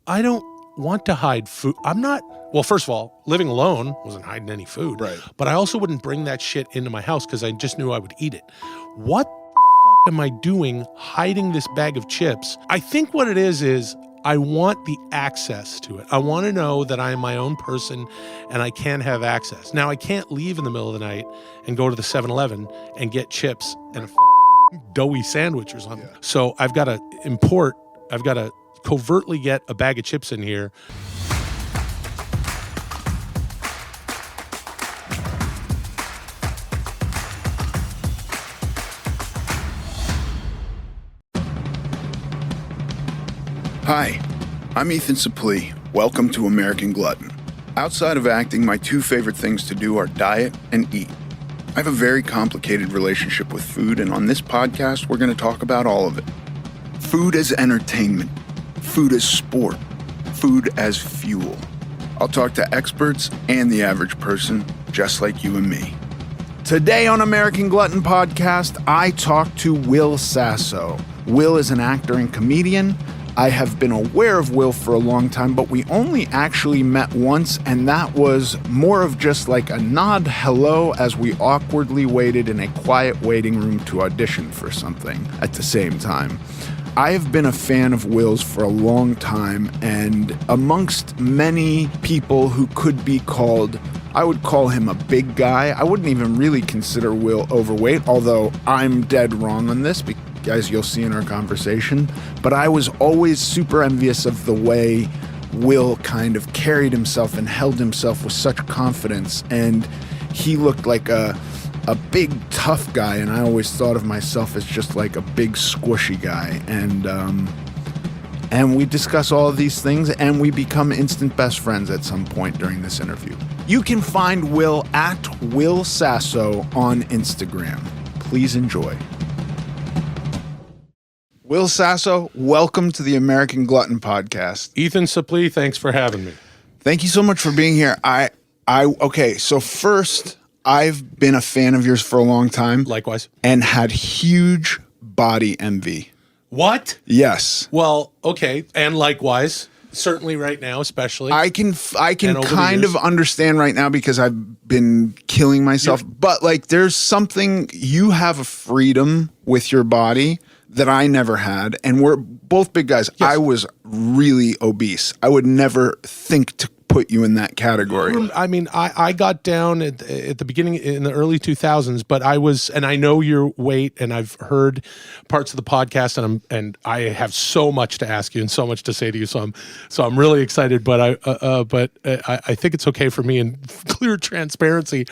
I don't want to hide food. I'm not, well, first of all, living alone, wasn't hiding any food. Right. But I also wouldn't bring that shit into my house because I just knew I would eat it. What the fuck am I doing hiding this bag of chips? I think what it is I want the access to it. I want to know that I am my own person and I can have access. Now, I can't leave in the middle of the night and go to the 7-Eleven and get chips and a fucking doughy sandwich or something. Yeah. So I've got to covertly get a bag of chips in here. Hi, I'm Ethan Suplee. Welcome to American Glutton. Outside of acting, my two favorite things to do are diet and eat. I have a very complicated relationship with food, and on this podcast, we're going to talk about all of it. Food as entertainment, food as sport, food as fuel. I'll talk to experts and the average person, just like you and me. Today on American Glutton Podcast, I talk to Will Sasso. Will is an actor and comedian. I have been aware of Will for a long time, but we only actually met once, and that was more of just like a nod hello as we awkwardly waited in a quiet waiting room to audition for something at the same time. I have been a fan of Will's for a long time, and amongst many people who could be called, I would call him a big guy. I wouldn't even really consider Will overweight, although I'm dead wrong on this, as you'll see in our conversation. But I was always super envious of the way Will kind of carried himself and held himself with such confidence, and he looked like a big tough guy, and I always thought of myself as just like a big squishy guy. And we discuss all of these things, and we become instant best friends at some point during this interview. You can find Will at Will Sasso on Instagram. Please enjoy. Will Sasso, welcome to the American Glutton Podcast. Ethan Suplee, thanks for having me. Thank you so much for being here. Okay, so first, I've been a fan of yours for a long time. Likewise. And had huge body envy. What? Yes. Well, okay, and likewise, certainly right now, especially. I can kind of understand right now because I've been killing myself. But like, there's something, you have a freedom with your body that I never had, and we're both big guys. Yes. I was really obese. I would never think to put you in that category. I mean, I got down at the beginning in the early 2000s, but I was, and I know your weight, and I've heard parts of the podcast, and I have so much to ask you and so much to say to you. So I'm really excited. But I think it's okay for me in clear transparency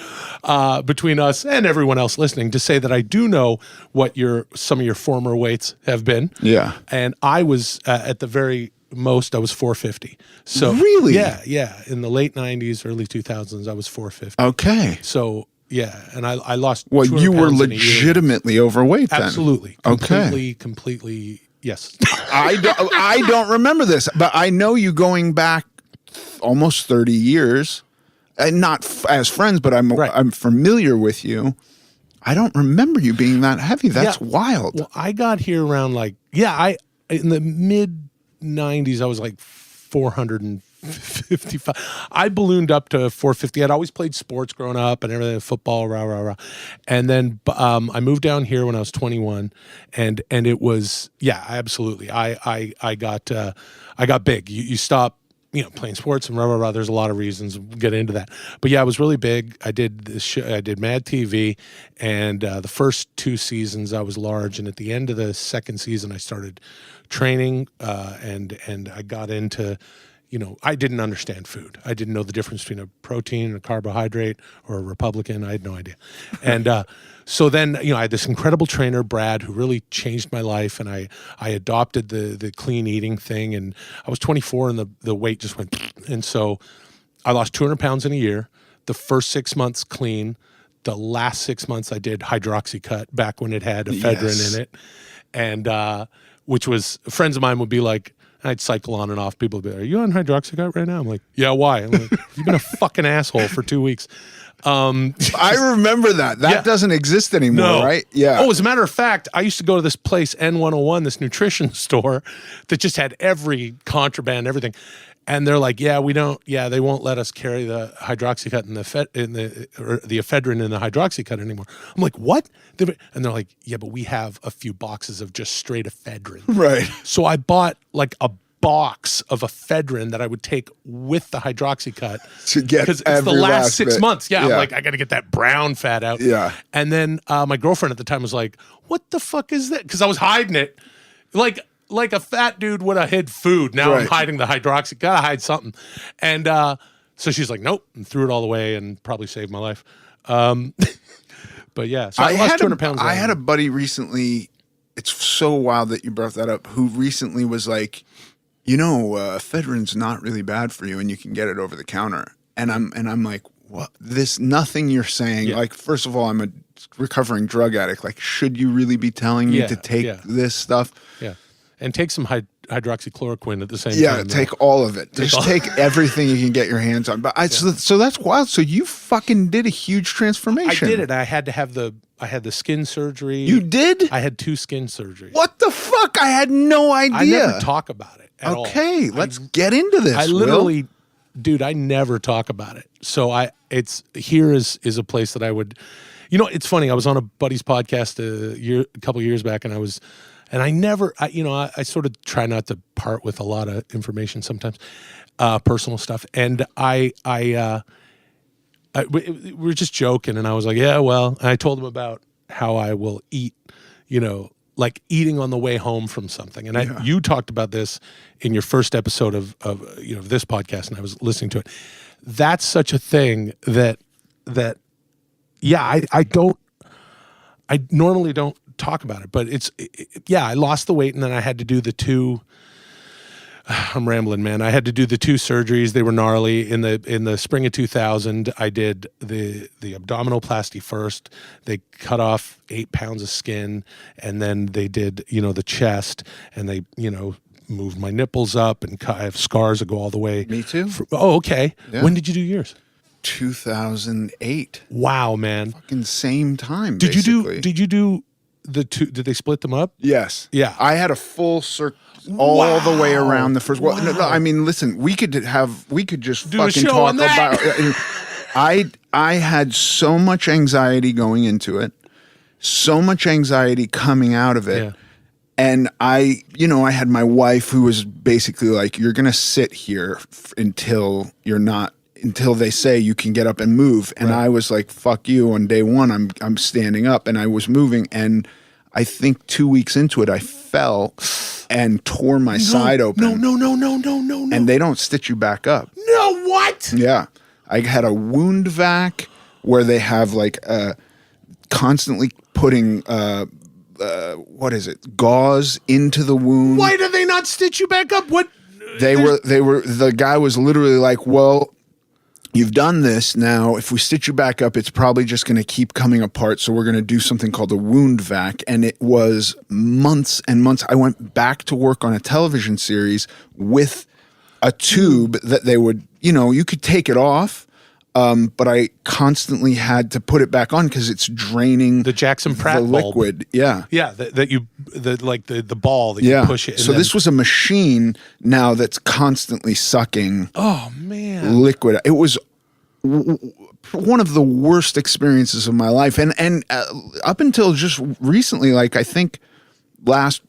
between us and everyone else listening to say that I do know what some of your former weights have been. Yeah, and I was at the very most, I was 450. So really? Yeah. In the late 90s, early 2000s, I was 450. Okay. So yeah, and I lost. Well, you were legitimately overweight then. Absolutely. Okay. Completely. Yes. I don't remember this, but I know you going back almost 30 years, and not as friends, but I'm familiar with you. I don't remember you being that heavy. That's wild. Well, I got here around in the mid 90s, I was like 455. I ballooned up to 450. I'd always played sports growing up and everything, football, rah. And then I moved down here when I was 21, and it was, yeah, absolutely. I got big. You stop, playing sports and rah. There's a lot of reasons. We'll get into that. But yeah, I was really big. I did this show, I did Mad TV, and the first 2 seasons I was large, and at the end of the second season I started training, and I got into, I didn't understand food. I didn't know the difference between a protein and a carbohydrate or a Republican. I had no idea. And so then, I had this incredible trainer, Brad, who really changed my life, and I adopted the clean eating thing, and I was 24 and the weight just went, and so I lost 200 pounds in a year. The first 6 months clean. The last 6 months I did hydroxycut back when it had ephedrine in it. And which was, friends of mine would be like, And I'd cycle on and off. People would be like, are you on hydroxycut right now? I'm like, yeah, why? I'm like, you've been a fucking asshole for 2 weeks. I remember that. That doesn't exist anymore, right? Yeah. Oh, as a matter of fact, I used to go to this place, N101, this nutrition store that just had every contraband, everything. And they're like, they won't let us carry the hydroxycut and the ephedrine in the hydroxycut anymore. I'm like, what? And they're like, yeah, but we have a few boxes of just straight ephedrine. Right. So I bought like a box of ephedrine that I would take with the hydroxycut to get, because it's the last 6 months. Yeah, I'm like, I got to get that brown fat out. Yeah. And then my girlfriend at the time was like, what the fuck is that? Because I was hiding it. Like a fat dude would have hid food. Now I'm hiding the hydroxy. Gotta hide something. And so she's like, nope, and threw it all away and probably saved my life. But yeah, so I lost 200 pounds. I had a buddy recently. It's so wild that you brought that up. Who recently was like, ephedrine's not really bad for you, and you can get it over the counter. And I'm like, what? Nothing you're saying. Yeah. Like, first of all, I'm a recovering drug addict. Like, should you really be telling me to take this stuff? Yeah. And take some hydroxychloroquine at the same time. Yeah, take all of it. Just take everything you can get your hands on. But so that's wild. So you fucking did a huge transformation. I did it. I had to have I had the skin surgery. You did? I had 2 skin surgeries. What the fuck? I had no idea. I never talk about it at all. Okay, let's get into this. I literally, dude, I never talk about it. So here is a place that I would, it's funny. I was on a buddy's podcast a couple of years back, and I sort of try not to part with a lot of information sometimes, personal stuff. And we were just joking, and I was like, yeah, well, and I told him about how I will eat, like eating on the way home from something. And you talked about this in your first episode of this podcast, and I was listening to it. That's such a thing that I normally don't talk about it, but I lost the weight, and then I had to do the 2. I'm rambling, man. I had to do the 2 surgeries. They were gnarly. In the spring of 2000, I did the abdominoplasty first. They cut off 8 pounds of skin, and then they did the chest, and they moved my nipples up, and I have scars that go all the way. Me too. Oh, okay. Yeah. When did you do yours? 2008. Wow, man. Fucking same time. Did you do the 2? Did they split them up? Yes. Yeah. I had a full circle all the way around the first. Well, no, I mean, listen, we could just do fucking talk about. I had so much anxiety going into it, so much anxiety coming out of it. Yeah. And I had my wife who was basically like, you're going to sit here until they say you can get up and move. And I was like, fuck you. On day 1, I'm standing up, and I was moving. And I think 2 weeks into it, I fell and tore my side open. No. And they don't stitch you back up. No, what? Yeah. I had a wound vac where they have like constantly putting gauze into the wound. Why do they not stitch you back up? What? The guy was literally like, well, you've done this now. If we stitch you back up, it's probably just going to keep coming apart. So we're going to do something called a wound vac. And it was months and months. I went back to work on a television series with a tube that they would, you could take it off. But I constantly had to put it back on because it's draining the Jackson Pratt the liquid. Bulb. Yeah. Yeah. The ball that you push it. So this was a machine now that's constantly sucking. Oh man. Liquid. It was one of the worst experiences of my life. And up until just recently, like I think last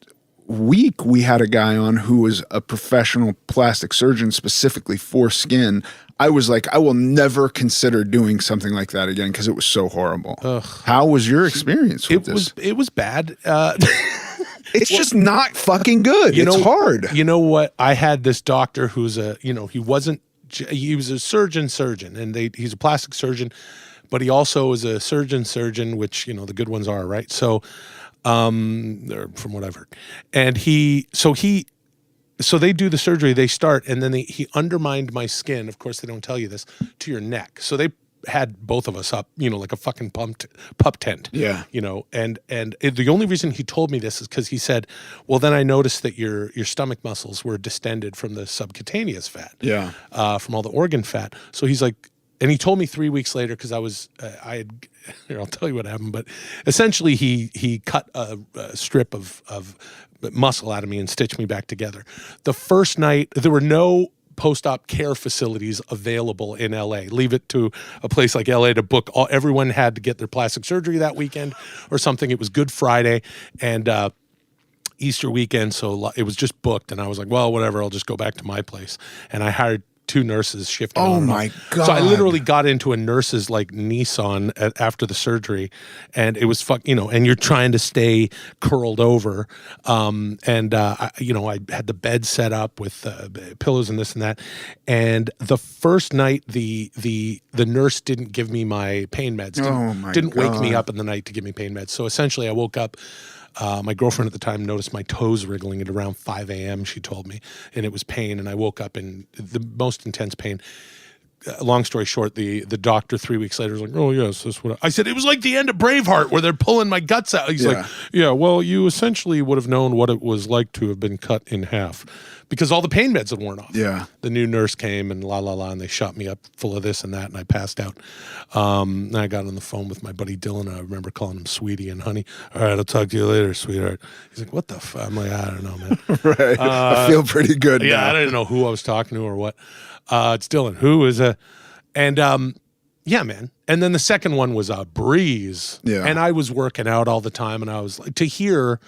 week we had a guy on who was a professional plastic surgeon specifically for skin. I was like, I will never consider doing something like that again because it was so horrible. Ugh. How was your experience with this? It was bad. It's just not fucking good. It's hard. You know what? I had this doctor who's he was a surgeon, and he's a plastic surgeon, but he also is a surgeon, which, the good ones are, right? So, from what I've heard. And so they do the surgery, they start, and then he undermined my skin. Of course, they don't tell you this, to your neck. So they had both of us up, like a fucking pup tent. Yeah. The only reason he told me this is because he said, well, then I noticed that your stomach muscles were distended from the subcutaneous fat. Yeah. From all the organ fat. So he's like, and he told me 3 weeks later, because I'll tell you what happened, but essentially he cut a strip of muscle out of me and stitched me back together. The first night, there were no post-op care facilities available in LA. Leave it to a place like LA to book. Everyone had to get their plastic surgery that weekend or something. It was Good Friday and Easter weekend, so it was just booked. And I was like, well, whatever, I'll just go back to my place. And I hired 2 nurses shifting. Oh my God. So I literally got into a nurse's like Nissan after the surgery, and it was and you're trying to stay curled over. I had the bed set up with pillows and this and that. And the first night, the nurse didn't give me my pain meds. Didn't wake me up in the night to give me pain meds. So essentially I woke up. My girlfriend at the time noticed my toes wriggling at around 5 a.m., she told me, and it was pain, and I woke up in the most intense pain. Long story short, the doctor 3 weeks later was like, oh, yes, this would. I said, it was like the end of Braveheart where they're pulling my guts out. He's like, yeah, well, you essentially would have known what it was like to have been cut in half because all the pain meds had worn off. Yeah. The new nurse came and and they shot me up full of this and that, and I passed out. And I got on the phone with my buddy Dylan, and I remember calling him sweetie and honey. All right, I'll talk to you later, sweetheart. He's like, what the fuck? I'm like, I don't know, man. Right. I feel pretty good now. I didn't know who I was talking to or what. It's Dylan. Who is a... And yeah, man. And then the second one was a breeze. Yeah. And I was working out all the time, and I was like, to hear,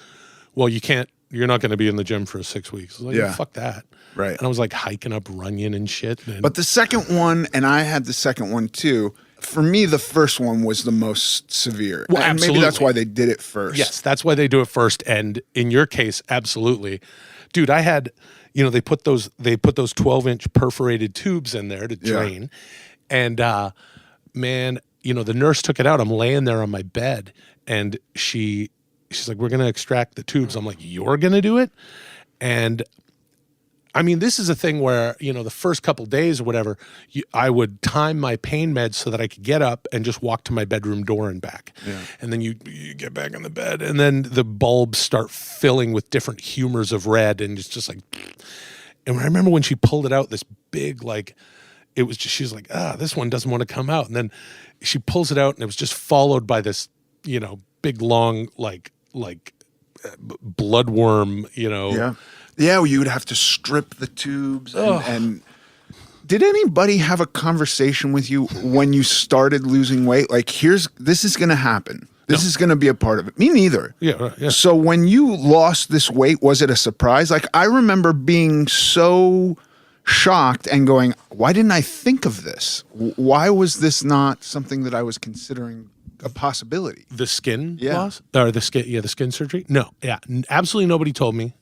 well, you're not going to be in the gym for 6 weeks. I was like, fuck that. Right. And I was like hiking up Runyon and shit. But the second one, and I had the second one too. For me, the first one was the most severe. Well, and absolutely. Maybe that's why they did it first. Yes, that's why they do it first. And in your case, absolutely. Dude, I had, they put those 12-inch perforated tubes in there to drain. Yeah. And man, the nurse took it out. I'm laying there on my bed, and she's like, we're going to extract the tubes. I'm like, you're going to do it? And I mean, this is a thing where, the first couple days or whatever, I would time my pain meds so that I could get up and just walk to my bedroom door and back. Yeah. And then you get back on the bed, and then the bulbs start filling with different humors of red, and it's just like, and I remember when she pulled it out, this big, like, it was just, she's like, this one doesn't want to come out. And then she pulls it out, and it was just followed by this, big, long, like bloodworm, Yeah. Yeah, well, you would have to strip the tubes. And did anybody have a conversation with you when you started losing weight? Like, this is going to happen. This is going to be a part of it. Me neither. Yeah. So when you lost this weight, was it a surprise? Like, I remember being so shocked and going, why didn't I think of this? Why was this not something that I was considering a possibility? The skin loss? Or the skin surgery? No. Yeah. Absolutely nobody told me.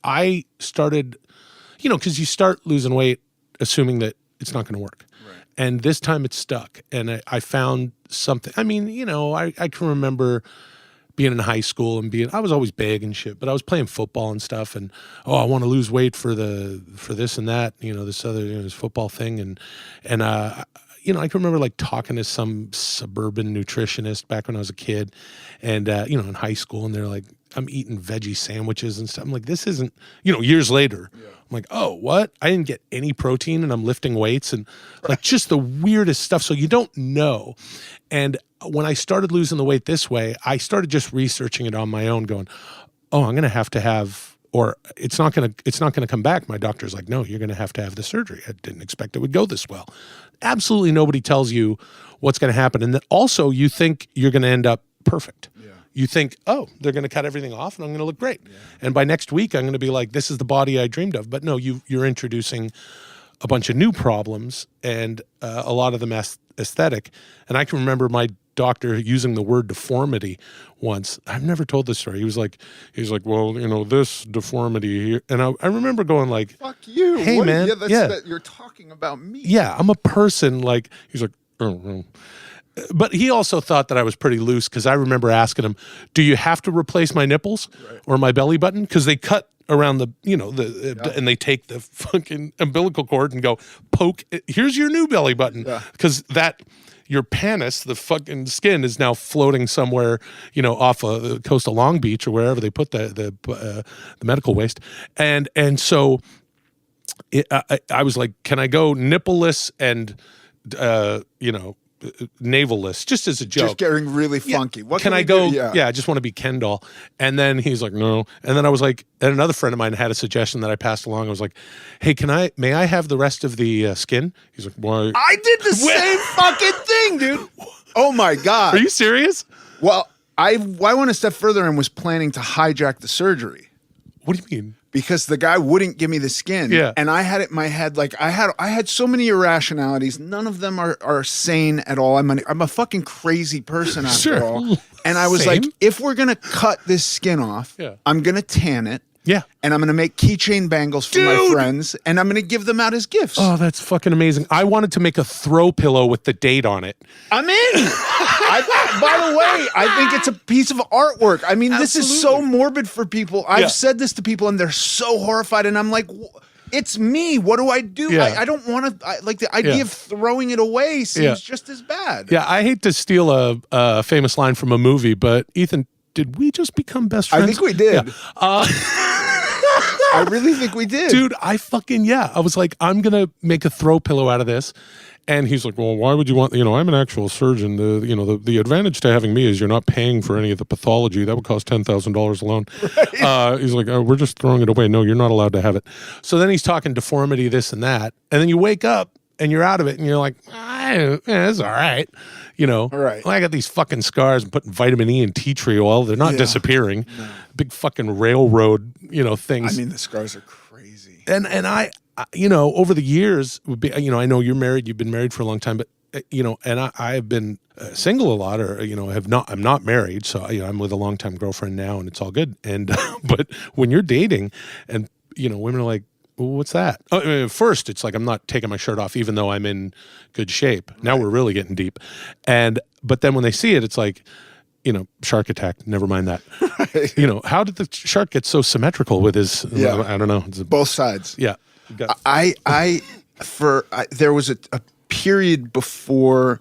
I started, because you start losing weight assuming that it's not going to work. Right. And this time it stuck. And I found something. I mean, I can remember being in high school and I was always big and shit, but I was playing football and stuff. And, I want to lose weight for this and that, this other, this football thing. And I can remember like talking to some suburban nutritionist back when I was a kid and, in high school, and they're like, I'm eating veggie sandwiches and stuff. I'm like, this isn't, years later, I'm like, oh, what? I didn't get any protein and I'm lifting weights and like just the weirdest stuff. So you don't know. And when I started losing the weight this way, I started just researching it on my own going, oh, I'm going to have, or it's not going to come back. My doctor's like, no, you're going to have the surgery. I didn't expect it would go this well. Absolutely nobody tells you what's going to happen. And then also you think you're going to end up perfect. You think, oh, they're going to cut everything off and I'm going to look great. Yeah. And by next week, I'm going to be like, this is the body I dreamed of. But no, you're introducing a bunch of new problems and a lot of them aesthetic. And I can remember my doctor using the word deformity once. I've never told this story. He was like, well, this deformity here. And I remember going like, fuck you. Hey, man. That you're talking about me. Yeah, I'm a person. Like, he's like, oh. But he also thought that I was pretty loose because I remember asking him, do you have to replace my nipples or my belly button? Because they cut around the, and they take the fucking umbilical cord and go poke. Here's your new belly button, because your panis, the fucking skin, is now floating somewhere, off the coast of Long Beach or wherever they put the medical waste, and so I was like, can I go nippleless and navelless, just as a joke. Just getting really funky. What can I go? Yeah, I just want to be Ken doll. And then he's like, no. And then I was like, and another friend of mine had a suggestion that I passed along. I was like, hey, may I have the rest of the skin? He's like, why? I did the same fucking thing, dude. Oh my God. Are you serious? Well, I went a step further and was planning to hijack the surgery. What do you mean? Because the guy wouldn't give me the skin. Yeah. And I had it in my head, like I had so many irrationalities. None of them are sane at all. I'm a fucking crazy person after all. And I was like, if we're gonna cut this skin off, I'm gonna tan it. Yeah. And I'm going to make keychain bangles for my friends, and I'm going to give them out as gifts. Oh, that's fucking amazing. I wanted to make a throw pillow with the date on it. I'm in. By the way, I think it's a piece of artwork. I mean, this is so morbid for people. I've said this to people, and they're so horrified, and I'm like, it's me. What do I do? Yeah. I don't want to, like the idea of throwing it away seems just as bad. Yeah, I hate to steal a famous line from a movie, but Ethan, did we just become best friends? I think we did. Yeah. I really think we did. Dude, I was like, I'm going to make a throw pillow out of this. And he's like, well, why would you want, I'm an actual surgeon. The advantage to having me is you're not paying for any of the pathology. That would cost $10,000 alone. Right. He's like, we're just throwing it away. No, you're not allowed to have it. So then he's talking deformity, this and that. And then you wake up and you're out of it and you're like, it's all right. Right. Well, I got these fucking scars and putting vitamin E and tea tree oil. They're not disappearing. No. Big fucking railroad, things. I mean, the scars are crazy. And I over the years, I know you're married, you've been married for a long time, but, and I have been single a lot, or, I'm not married. So, I'm with a longtime girlfriend now and it's all good. And, but when you're dating and, women are like, well, what's that? First, it's like, I'm not taking my shirt off, even though I'm in good shape. Right. Now we're really getting deep. But then when they see it, it's like, shark attack. Never mind that. Right. How did the shark get so symmetrical with his, I don't know. Both sides. Yeah. There was a period before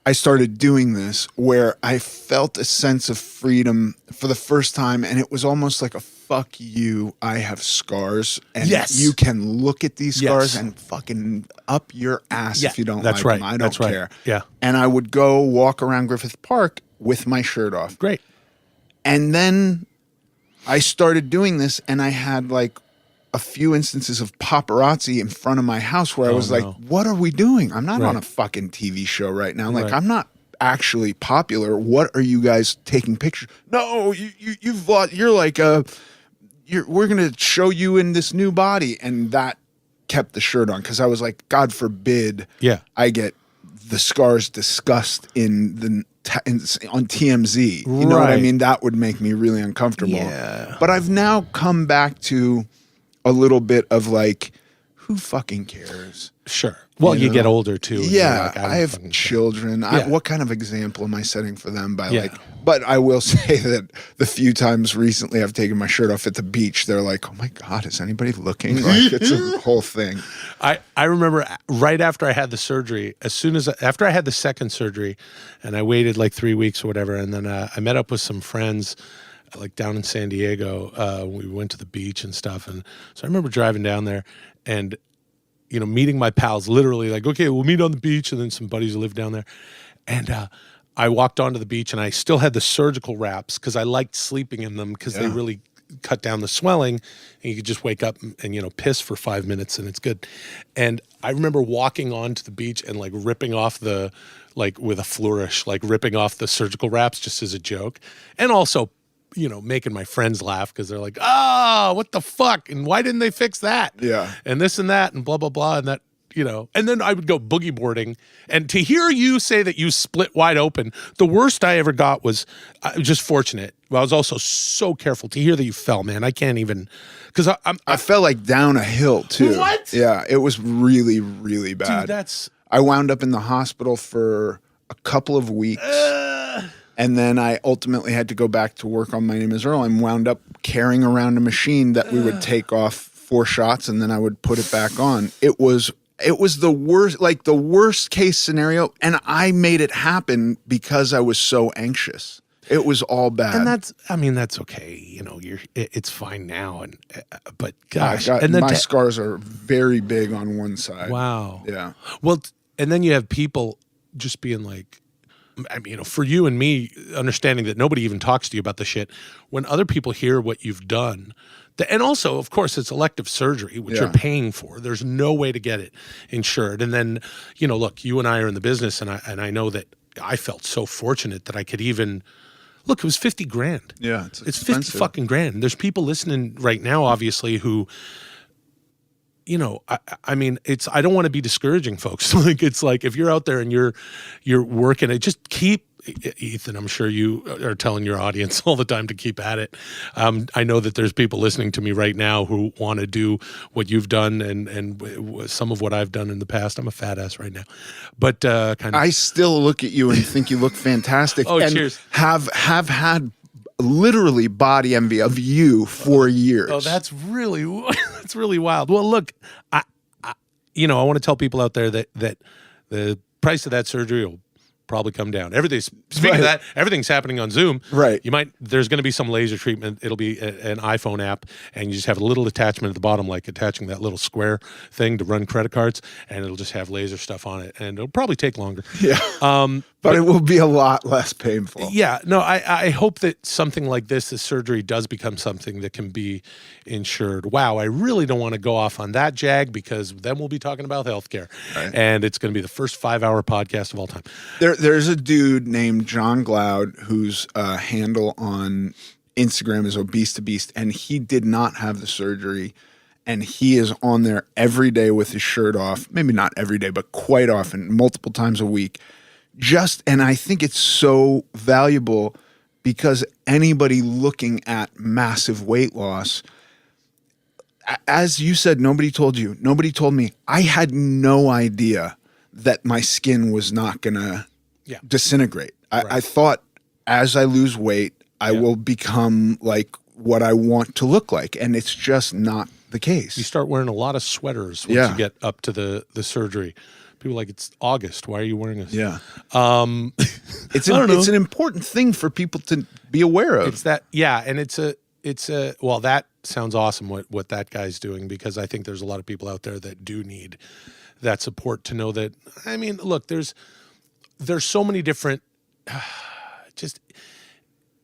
I started doing this where I felt a sense of freedom for the first time, and it was almost like a fuck you, I have scars, and you can look at these scars and fucking up your ass if you don't like them. I don't care. Yeah. And I would go walk around Griffith Park with my shirt off. Great. And then I started doing this, and I had like a few instances of paparazzi in front of my house where I was like, what are we doing? I'm not on a fucking TV show right now. Like, I'm not actually popular. What are you guys taking pictures? No, you're like we're going to show you in this new body. And that kept the shirt on, because I was like, God forbid I get the scars discussed on TMZ. You know what I mean? That would make me really uncomfortable. Yeah. But I've now come back to a little bit of like, who fucking cares? Sure. Well, you get older too. Yeah, like, I have children. What kind of example am I setting for them by like? But I will say that the few times recently I've taken my shirt off at the beach, they're like, "Oh my God, is anybody looking?" Like, it's a whole thing. I remember right after I had the surgery, after I had the second surgery, and I waited like 3 weeks or whatever, and then I met up with some friends, like down in San Diego. We went to the beach and stuff, and so I remember driving down there and meeting my pals, literally like, okay, we'll meet on the beach, and then some buddies who live down there. And I walked onto the beach, and I still had the surgical wraps because I liked sleeping in them because they really cut down the swelling, and you could just wake up and piss for 5 minutes and it's good. And I remember walking onto the beach and like ripping off with a flourish, like ripping off the surgical wraps just as a joke. And also, making my friends laugh because they're like, oh, what the fuck? And why didn't they fix that? Yeah. And this and that and blah, blah, blah. And that, and then I would go boogie boarding. And to hear you say that you split wide open, the worst I ever got was just fortunate. I was also so careful to hear that you fell, man. I can't even, because I fell like down a hill too. What? Yeah. It was really, really bad. Dude, I wound up in the hospital for a couple of weeks. And then I ultimately had to go back to work on My Name is Earl and wound up carrying around a machine that we would take off 4 shots and then I would put it back on. It was the worst, like the worst case scenario. And I made it happen because I was so anxious. It was all bad. And that's okay. You know, it's fine now. But gosh, and then my scars are very big on one side. Wow. Yeah. Well, and then you have people just being like, I mean, you know, for you and me, understanding that nobody even talks to you about the shit, when other people hear what you've done, and also, of course, it's elective surgery, which you're paying for. There's no way to get it insured. And then, you know, look, you and I are in the business, and I know that I felt so fortunate that I could even look. It was $50,000. Yeah, it's 50 fucking grand. There's people listening right now, obviously, who, you know, I mean, I don't want to be discouraging folks. Like, it's like, if you're out there and you're working it, just keep, Ethan, I'm sure you are telling your audience all the time to keep at it. I know that there's people listening to me right now who want to do what you've done and some of what I've done in the past. I'm a fat ass right now, but I still look at you and think you look fantastic. Oh, and cheers. Have had literally body envy of you for years. Oh, that's really wild. Well, look, I you know, I want to tell people out there that the price of that surgery will probably come down. Speaking of that, everything's happening on Zoom. Right. There's going to be some laser treatment. It'll be an iPhone app, and you just have a little attachment at the bottom, like attaching that little square thing to run credit cards, and it'll just have laser stuff on it, and it'll probably take longer. Yeah. But it will be a lot less painful. Yeah. No, I hope that something like this surgery does become something that can be insured. Wow. I really don't want to go off on that jag, because then we'll be talking about healthcare, and it's going to be the first 5-hour podcast of all time. There's a dude named John Gloud whose handle on Instagram is Obese to Beast, and he did not have the surgery, and he is on there every day with his shirt off. Maybe not every day, but quite often, multiple times a week. And I think it's so valuable, because anybody looking at massive weight loss, as you said, nobody told you. Nobody told me. I had no idea that my skin was not going to disintegrate. I thought, as I lose weight, I will become like what I want to look like. And it's just not the case. You start wearing a lot of sweaters once you get up to the surgery. People are like, it's August. Why are you wearing this? Yeah. It's an important thing for people to be aware of. It's that, and well, that sounds awesome what that guy's doing, because I think there's a lot of people out there that do need that support to know that. I mean, look, there's so many different, just,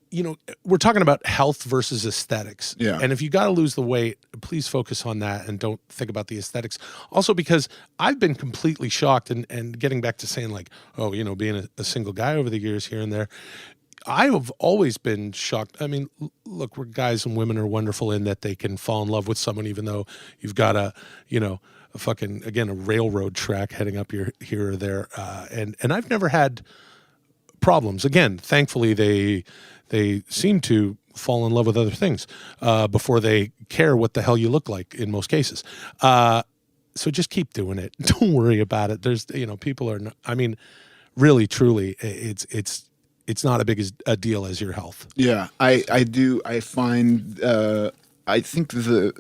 you know, we're talking about health versus aesthetics. Yeah. And if you got to lose the weight, please focus on that and don't think about the aesthetics. Also, because I've been completely shocked, and getting back to saying, like, oh, you know, being a single guy over the years here and there, I have always been shocked. I mean, look, guys and women are wonderful in that they can fall in love with someone, even though you've got a railroad track heading up here or there. And I've never had problems. Again, thankfully, they seem to fall in love with other things before they care what the hell you look like in most cases. So just keep doing it. Don't worry about it. There's, you know, people are, I mean, really, truly, it's not a big a deal as your health. Yeah, I do. I find, I think the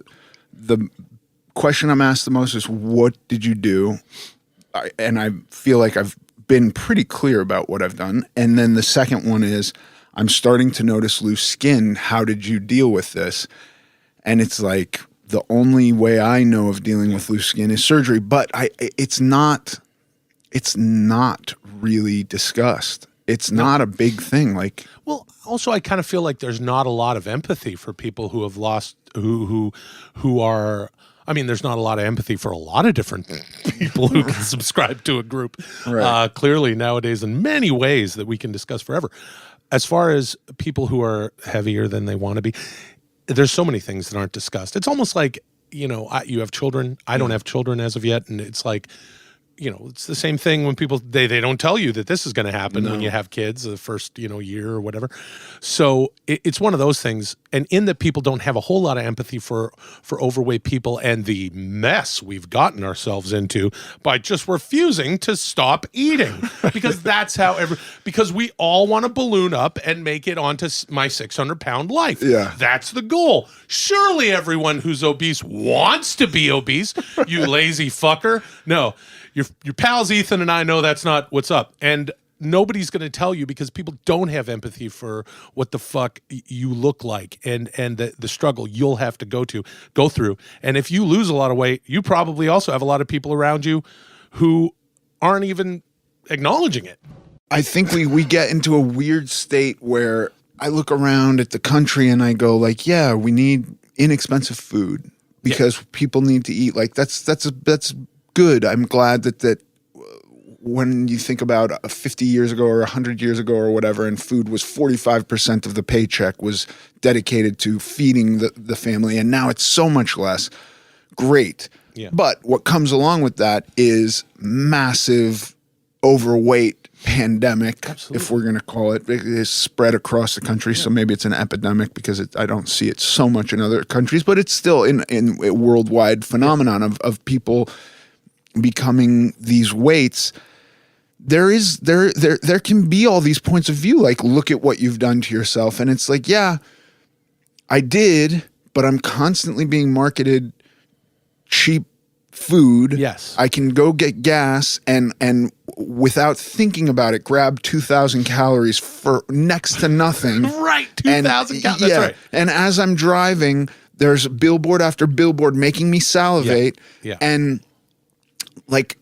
question I'm asked the most is, what did you do? And I feel like I've been pretty clear about what I've done. And then the second one is, I'm starting to notice loose skin. How did you deal with this? And it's like, the only way I know of dealing with loose skin is surgery, but it's not really discussed. It's not a big thing. Like, well, also, I kind of feel like there's not a lot of empathy for people who have lost, who are, I mean, there's not a lot of empathy for a lot of different people who can subscribe to a group. Right. Clearly nowadays, in many ways that we can discuss forever. As far as people who are heavier than they want to be, there's so many things that aren't discussed. It's almost like, you know, you have children. I don't have children as of yet. And it's like, you know, it's the same thing when people, they don't tell you that this is going to happen when you have kids the first, you know, year or whatever. So it's one of those things. and in that people don't have a whole lot of empathy for overweight people and the mess we've gotten ourselves into by just refusing to stop eating, because that's how because we all want to balloon up and make it onto my 600-pound life. Yeah. That's the goal. Surely everyone who's obese wants to be obese, you lazy fucker. No, your pals Ethan and I know that's not what's up. And nobody's going to tell you, because people don't have empathy for what the fuck you look like and the struggle you'll have to go through. And if you lose a lot of weight, you probably also have a lot of people around you who aren't even acknowledging it. I think we get into a weird state where I look around at the country and I go like, yeah, we need inexpensive food because people need to eat. Like that's good. I'm glad that when you think about 50 years ago or 100 years ago or whatever, and food was 45% of the paycheck was dedicated to feeding the family, and now it's so much less. Great. Yeah. But what comes along with that is massive overweight pandemic, if we're going to call it. It is spread across the country, so maybe it's an epidemic because I don't see it so much in other countries, but it's still in a worldwide phenomenon of people becoming these weights. There can be all these points of view, like, look at what you've done to yourself. And it's like, yeah, I did, but I'm constantly being marketed cheap food. Yes. I can go get gas and without thinking about it, grab 2,000 calories for next to nothing. Right. 2,000 calories. That's right. And as I'm driving, there's billboard after billboard making me salivate. Yeah. And like,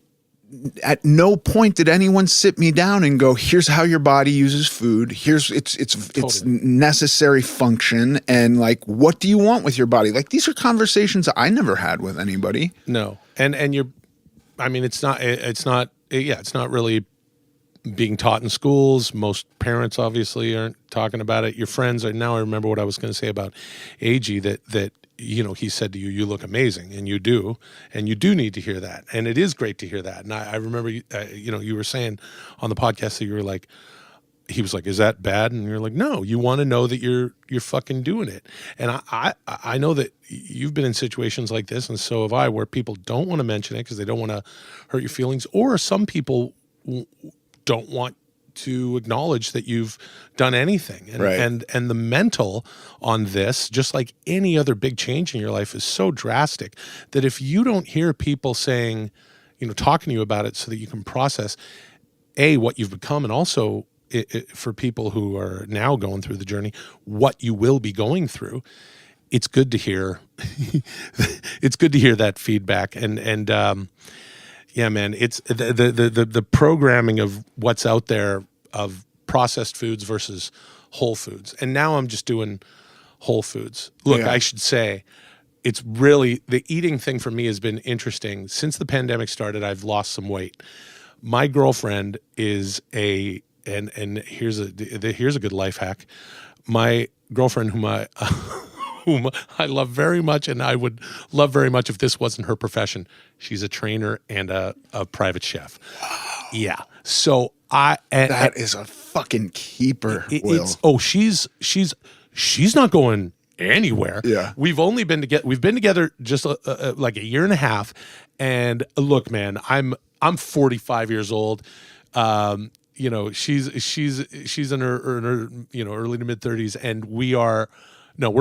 at no point did anyone sit me down and go, here's how your body uses food. Here's its necessary function. And like, what do you want with your body? Like, these are conversations I never had with anybody. No. And it's not really being taught in schools. Most parents obviously aren't talking about it. Your friends are. Now I remember what I was going to say about AG, that he said to you, you look amazing, and you do need to hear that. And it is great to hear that. And I remember, you were saying on the podcast that you were like, he was like, is that bad? And you're like, no, you want to know that you're fucking doing it. And I know that you've been in situations like this, and so have I, where people don't want to mention it because they don't want to hurt your feelings, or some people don't want to acknowledge that you've done anything. And, right. and the mental on this, just like any other big change in your life, is so drastic that if you don't hear people saying, talking to you about it so that you can process what you've become, and also for people who are now going through the journey, what you will be going through, it's good to hear. It's good to hear that feedback. And yeah, man, it's the programming of what's out there of processed foods versus whole foods. And now I'm just doing whole foods. Look, Yeah. I should say, it's really, the eating thing for me has been interesting. Since the pandemic started, I've lost some weight. My girlfriend is and here's a good life hack. My girlfriend, whom I love very much, and I would love very much if this wasn't her profession. She's a trainer and a private chef. Wow. Yeah. So that is a fucking keeper, Will. She's not going anywhere. Yeah. We've been together just like a year and a half. And look, man, I'm 45 years old. She's in her early to mid 30s, and we're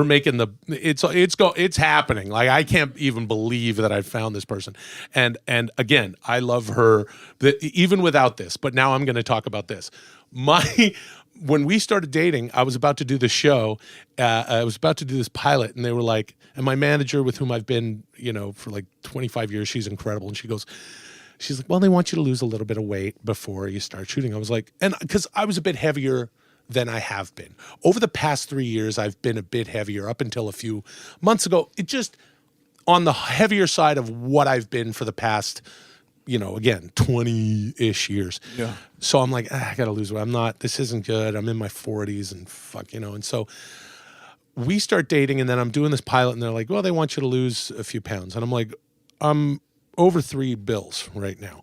making it's happening. Like, I can't even believe that I found this person. And again, I love her even without this, but now I'm going to talk about this. When we started dating, I was about to do the show. I was about to do this pilot, and they were like, and my manager, with whom I've been, for like 25 years, she's incredible. And she's like, well, they want you to lose a little bit of weight before you start shooting. I was like, and because I was a bit heavier than I have been. Over the past 3 years, I've been a bit heavier. Up until a few months ago, it just on the heavier side of what I've been for the past, again, 20-ish years. Yeah. So I'm like, I got to lose weight. This isn't good. I'm in my 40s and fuck, and so we start dating, and then I'm doing this pilot, and they're like, well, they want you to lose a few pounds. And I'm like, I'm over 3 bills right now.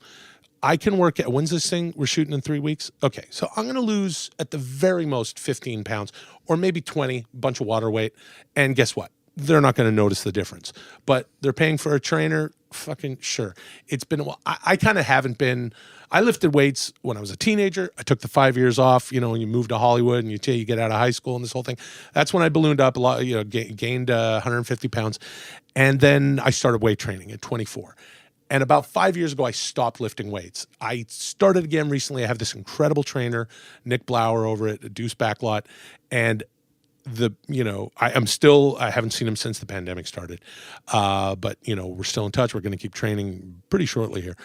I can work at, when's this thing we're shooting in 3 weeks? Okay, so I'm going to lose at the very most 15 pounds or maybe 20, bunch of water weight. And guess what? They're not going to notice the difference. But they're paying for a trainer, fucking sure. It's been a while. I kind of haven't been, I lifted weights when I was a teenager. I took the 5 years off, you know, when you move to Hollywood and you get out of high school and this whole thing. That's when I ballooned up a lot, you know, gained 150 pounds. And then I started weight training at 24. And about 5 years ago, I stopped lifting weights. I started again recently. I have this incredible trainer, Nick Blauer, over at Deuce Backlot. And I haven't seen him since the pandemic started. But, you know, we're still in touch. We're going to keep training pretty shortly here.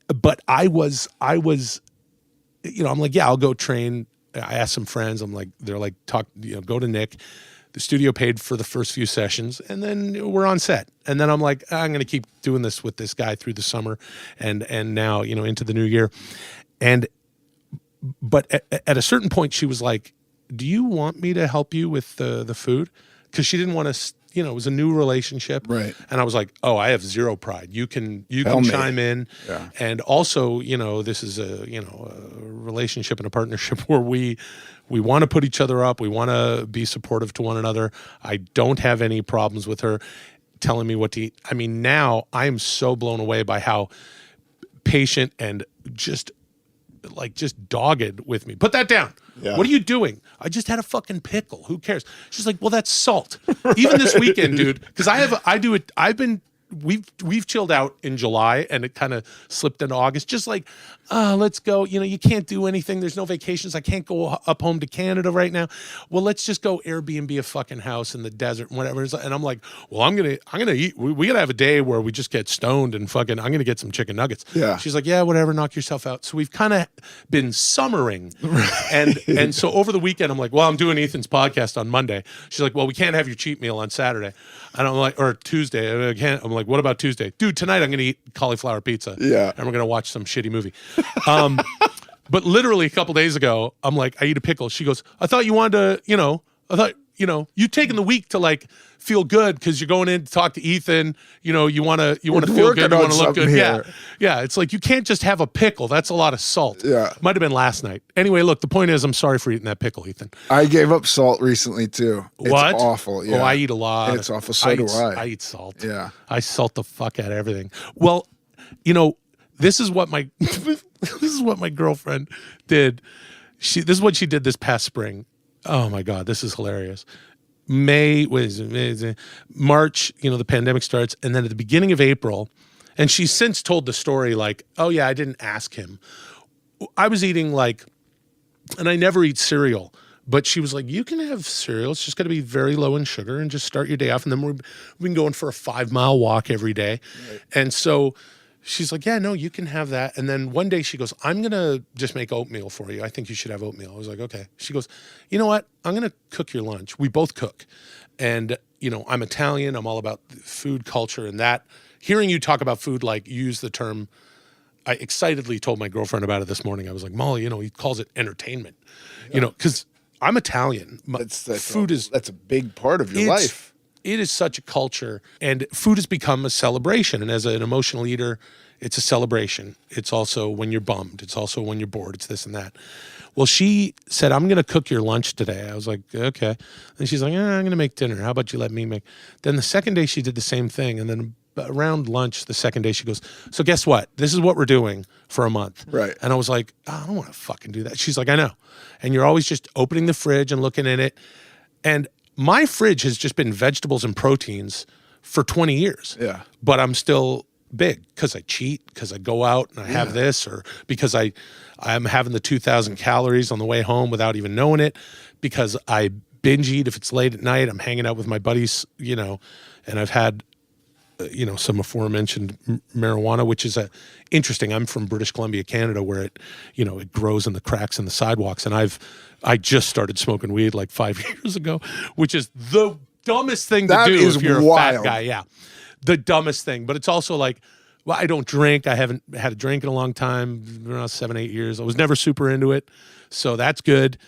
But I was, you know, I'm like, yeah, I'll go train. I asked some friends. They're like, go to Nick. The studio paid for the first few sessions, and then we're on set. And then I'm like, I'm going to keep doing this with this guy through the summer and now, you know, into the new year. But at a certain point, she was like, do you want me to help you with the food? Because she didn't want to, you know, it was a new relationship. Right. And I was like, oh, I have zero pride. You can chime in. Yeah. And also, you know, this is a relationship and a partnership where we want to put each other up. We want to be supportive to one another. I don't have any problems with her telling me what to eat. I mean, now I am so blown away by how patient and just dogged with me. Put that down. Yeah. What are you doing? I just had a fucking pickle. Who cares? She's like, well, that's salt. Even this weekend, dude, because we've chilled out in July and it kind of slipped into August. Just like, let's go. You know, you can't do anything. There's no vacations. I can't go up home to Canada right now. Well, let's just go Airbnb a fucking house in the desert and whatever. And I'm like, well, I'm gonna eat. We gotta have a day where we just get stoned and fucking. I'm gonna get some chicken nuggets. Yeah. She's like, yeah, whatever. Knock yourself out. So we've kind of been summering, and so over the weekend, I'm like, well, I'm doing Ethan's podcast on Monday. She's like, well, we can't have your cheat meal on Saturday. And I'm like, or Tuesday. I can't. I'm like, what about Tuesday? Dude, tonight I'm going to eat cauliflower pizza. Yeah. And we're going to watch some shitty movie. But literally a couple days ago, I'm like, I eat a pickle. She goes, I thought you wanted to, you've taken the week to like feel good because you're going in to talk to Ethan. You know, you want to feel good. You want to look good. Here. Yeah. It's like, you can't just have a pickle. That's a lot of salt. Yeah. Might've been last night. Anyway, look, the point is I'm sorry for eating that pickle, Ethan. I gave up salt recently too. What? It's awful. Yeah. Oh, I eat a lot. It's awful. So do I. I eat salt. Yeah. I salt the fuck out of everything. Well, you know, this is what my girlfriend did. This is what she did this past spring. Oh my God, this is hilarious. March, you know, the pandemic starts, and then at the beginning of April, and she's since told the story like, oh yeah, I didn't ask him. I was eating like, and I never eat cereal, but she was like, you can have cereal. It's just got to be very low in sugar and just start your day off. And then we've been going for a 5-mile walk every day. Right. And so she's like, yeah, no, you can have that. And then one day she goes, I'm going to just make oatmeal for you. I think you should have oatmeal. I was like, okay. She goes, you know what? I'm going to cook your lunch. We both cook. And, you know, I'm Italian. I'm all about food culture and that. Hearing you talk about food, like use the term, I excitedly told my girlfriend about it this morning. I was like, Molly, you know, he calls it entertainment, you know, because I'm Italian. That's It is such a culture, and food has become a celebration. And as an emotional eater, it's a celebration. It's also when you're bummed. It's also when you're bored. It's this and that. Well, she said, I'm going to cook your lunch today. I was like, okay. And she's like, I'm going to make dinner. How about you let me make? Then the second day she did the same thing. And then around lunch, the second day she goes, so guess what? This is what we're doing for a month. Right. And I was like, oh, I don't want to fucking do that. She's like, I know. And you're always just opening the fridge and looking in it. And my fridge has just been vegetables and proteins for 20 years. Yeah. But I'm still big because I cheat, because I go out and I have this, or because I'm having the 2,000 calories on the way home without even knowing it, because I binge eat if it's late at night. I'm hanging out with my buddies, you know, and I've had, you know, some aforementioned marijuana, which is interesting. I'm from British Columbia, Canada, where it, you know, it grows in the cracks in the sidewalks. And I just started smoking weed like 5 years ago, which is the dumbest thing to do if you're a fat guy. Yeah. The dumbest thing. But it's also like, well, I don't drink. I haven't had a drink in a long time, around 7-8 years. I was never super into it. So that's good.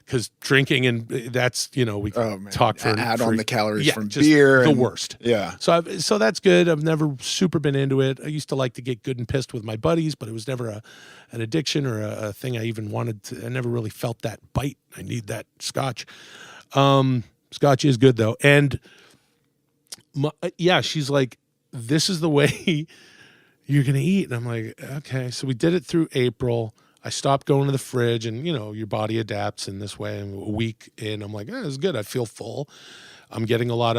because drinking and that's, we talk for add on the calories from just beer. The worst. Yeah. So that's good. I've never super been into it. I used to like to get good and pissed with my buddies, but it was never an addiction or a thing I even wanted to. I never really felt that bite. I need that scotch. Scotch is good though. And she's like, this is the way you're going to eat. And I'm like, okay. So we did it through April. I stopped going to the fridge and, your body adapts in this way. And a week in, I'm like, this is good. I feel full. We're eating a lot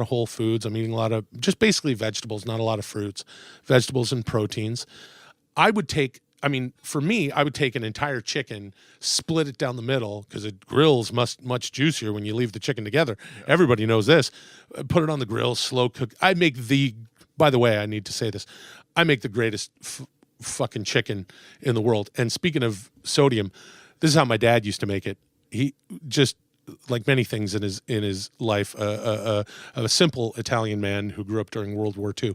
of whole foods. I'm eating a lot of just basically vegetables, not a lot of fruits, vegetables and proteins. For me, I would take an entire chicken, split it down the middle because it grills much juicier when you leave the chicken together. Yeah. Everybody knows this. Put it on the grill, slow cook. By the way, I need to say this. I make the greatest fucking chicken in the world. And speaking of sodium, this is how my dad used to make it. He just, like many things in his life, a simple Italian man who grew up during World War II.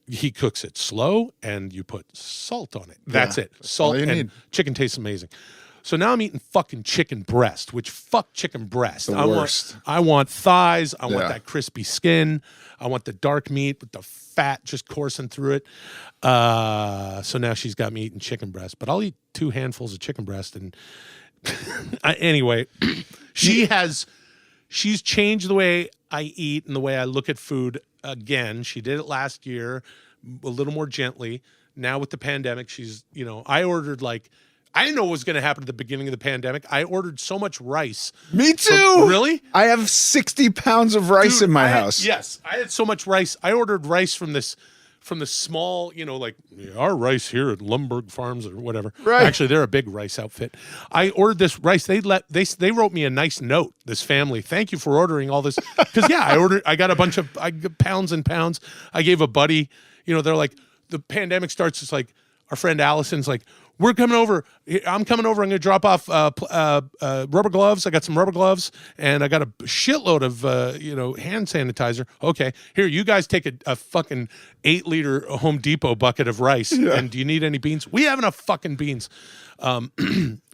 He cooks it slow, and you put salt on it. That's it. Salt and need. Chicken tastes amazing. So now I'm eating fucking chicken breast, which fuck chicken breast. The worst. I want thighs. I want that crispy skin. I want the dark meat with the fat just coursing through it. So now she's got me eating chicken breast, but I'll eat 2 handfuls of chicken breast. And anyway, she's changed the way I eat and the way I look at food again. She did it last year, a little more gently. Now with the pandemic, she's, I ordered I didn't know what was going to happen at the beginning of the pandemic. I ordered so much rice. Me too. Really? I have 60 pounds of rice in my house. Yes. I had so much rice. I ordered rice from the small, our rice here at Lumberg Farms or whatever. Right. Actually, they're a big rice outfit. I ordered this rice. They wrote me a nice note, this family. Thank you for ordering all this. Because, I got a bunch of pounds and pounds. I gave a buddy, they're like, the pandemic starts. It's like, our friend Allison's like, we're coming over. I'm coming over. I'm going to drop off rubber gloves. I got some rubber gloves, and I got a shitload of hand sanitizer. Okay, here, you guys take a fucking 8-liter Home Depot bucket of rice. Yeah. And do you need any beans? We have enough fucking beans.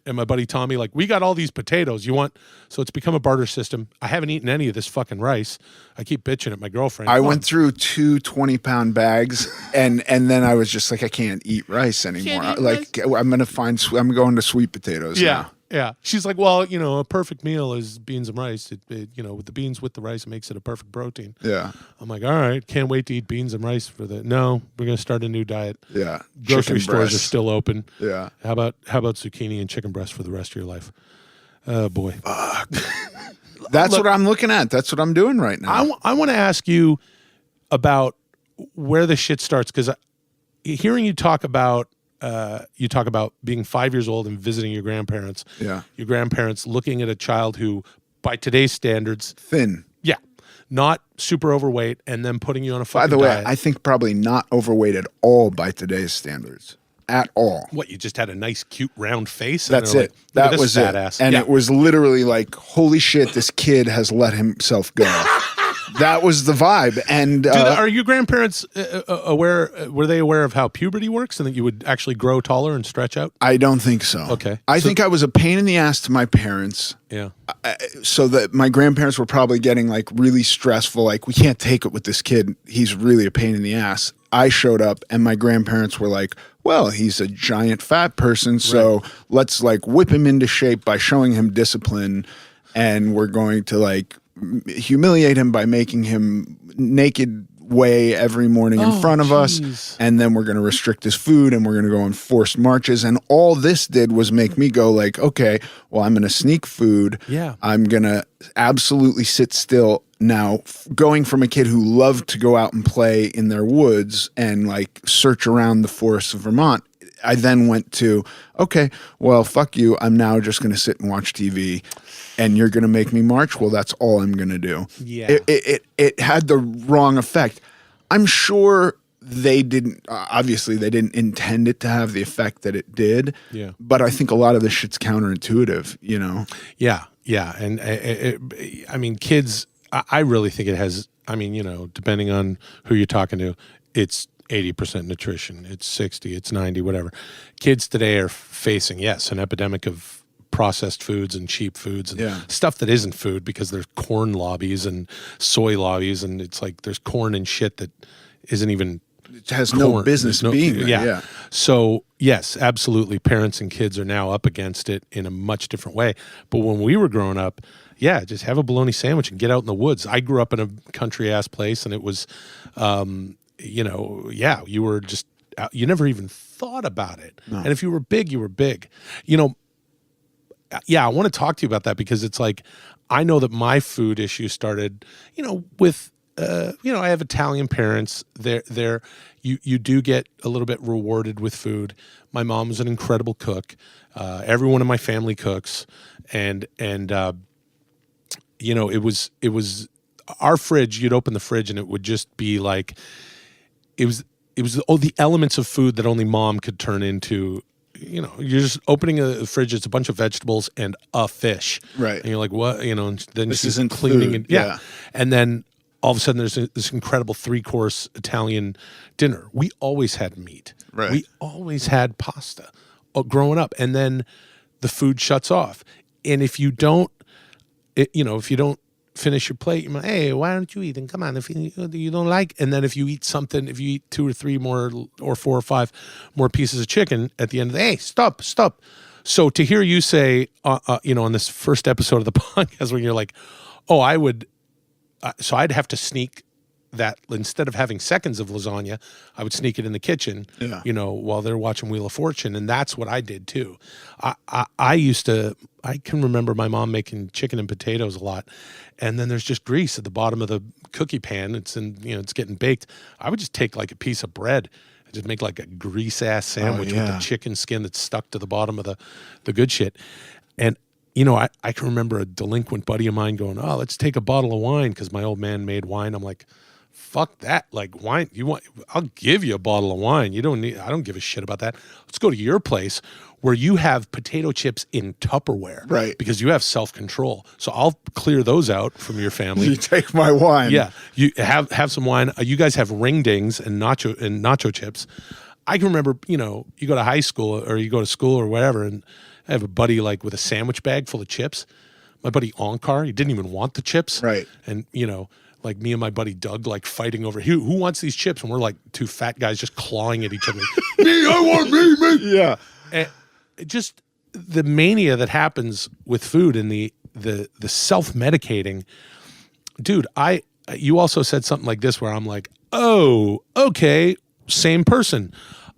And my buddy Tommy, we got all these potatoes. You want? So it's become a barter system. I haven't eaten any of this fucking rice. I keep bitching at my girlfriend. I went through 2 20-pound bags, and then I was just like, I can't eat rice anymore. I'm going to sweet potatoes. Yeah. Now. Yeah. She's like, well, a perfect meal is beans and rice. With the beans with the rice, it makes it a perfect protein. Yeah. I'm like, all right, can't wait to eat beans and rice No, we're going to start a new diet. Yeah. Grocery stores are still open. Yeah. How about zucchini and chicken breast for the rest of your life? Oh, boy. Fuck. That's what I'm looking at. That's what I'm doing right now. I want to ask you about where the shit starts, because hearing you talk about being 5 years old and visiting your grandparents. Yeah. Your grandparents looking at a child who, by today's standards, thin. Yeah. Not super overweight, and then putting you on a fucking diet. By the way, diet. I think probably not overweight at all by today's standards. At all. What, you just had a nice, cute, round face? That's it. That was it. Ass. And it was literally like, holy shit, this kid has let himself go. That was the vibe. And are your grandparents aware? Were they aware of how puberty works and that you would actually grow taller and stretch out? I don't think so. Okay. I think I was a pain in the ass to my parents. Yeah. So that my grandparents were probably getting really stressful. We can't take it with this kid. He's really a pain in the ass. I showed up and my grandparents were like, well, he's a giant fat person. So let's whip him into shape by showing him discipline. And we're going to humiliate him by making him naked way every morning in front of us, and then we're going to restrict his food, and we're going to go on forced marches, and all this did was make me go okay, well, I'm going to sneak food. Yeah, I'm going to absolutely sit still. Now, going from a kid who loved to go out and play in their woods and search around the forests of Vermont, I then went to, okay, well, fuck you. I'm now just going to sit and watch TV. And you're going to make me march? Well, that's all I'm going to do. Yeah. It had the wrong effect. I'm sure they didn't, obviously they didn't intend it to have the effect that it did. Yeah. But I think a lot of this shit's counterintuitive, Yeah. Yeah. And kids, I really think it has, depending on who you're talking to, it's 80% nutrition. It's 60, it's 90, whatever. Kids today are facing, yes, an epidemic of processed foods and cheap foods and Yeah. stuff that isn't food, because there's corn lobbies and soy lobbies, and it's like there's corn and shit that isn't even It has no corn. business There's being there. Yeah. So yes, absolutely, parents and kids are now up against it in a much different way. But when we were growing up, yeah, just have a bologna sandwich and get out in the woods. I grew up in a country ass place, and it was, you were just you never even thought about it. No. And if you were big, you were big. I want to talk to you about that, because it's like, I know that my food issue started, with, I have Italian parents. You do get a little bit rewarded with food. My mom was an incredible cook. Everyone in my family cooks, and it was our fridge. You'd open the fridge and it would just be like, it was the elements of food that only mom could turn into. You're just opening a fridge. It's a bunch of vegetables and a fish. Right. And you're like, what? And then This she's isn't cleaning food. and yeah. And then all of a sudden there's this incredible 3-course Italian dinner. We always had meat. Right. We always had pasta growing up. And then the food shuts off. And if you don't, finish your plate, you're like, hey, why don't you eat? And come on, if you don't like, and then if you eat 2 or 3 more or 4 or 5 more pieces of chicken at the end of the day, hey, stop. So to hear you say, on this first episode of the podcast, when you're like, oh, I would, so I'd have to sneak that, instead of having seconds of lasagna, I would sneak it in the kitchen, while they're watching Wheel of Fortune. And that's what I did too. I can remember my mom making chicken and potatoes a lot. And then there's just grease at the bottom of the cookie pan. It's getting baked. I would just take like a piece of bread and just make like a grease ass sandwich with the chicken skin that's stuck to the bottom of the good shit. And I can remember a delinquent buddy of mine going, oh, let's take a bottle of wine, because my old man made wine. I'm like, fuck that. Like, wine, I'll give you a bottle of wine. I don't give a shit about that. Let's go to your place where you have potato chips in Tupperware. Right. Because you have self-control. So I'll clear those out from your family. You take my wine. Yeah. You have some wine. You guys have ring dings and nacho chips. I can remember, you go to high school or you go to school or whatever, and I have a buddy like with a sandwich bag full of chips. My buddy Onkar, he didn't even want the chips. Right. And, like me and my buddy Doug, like fighting over who wants these chips, and we're like 2 fat guys just clawing at each other. Me, I want me. Yeah. And just the mania that happens with food and the self-medicating. Dude, you also said something like this where I'm like, oh, okay, same person.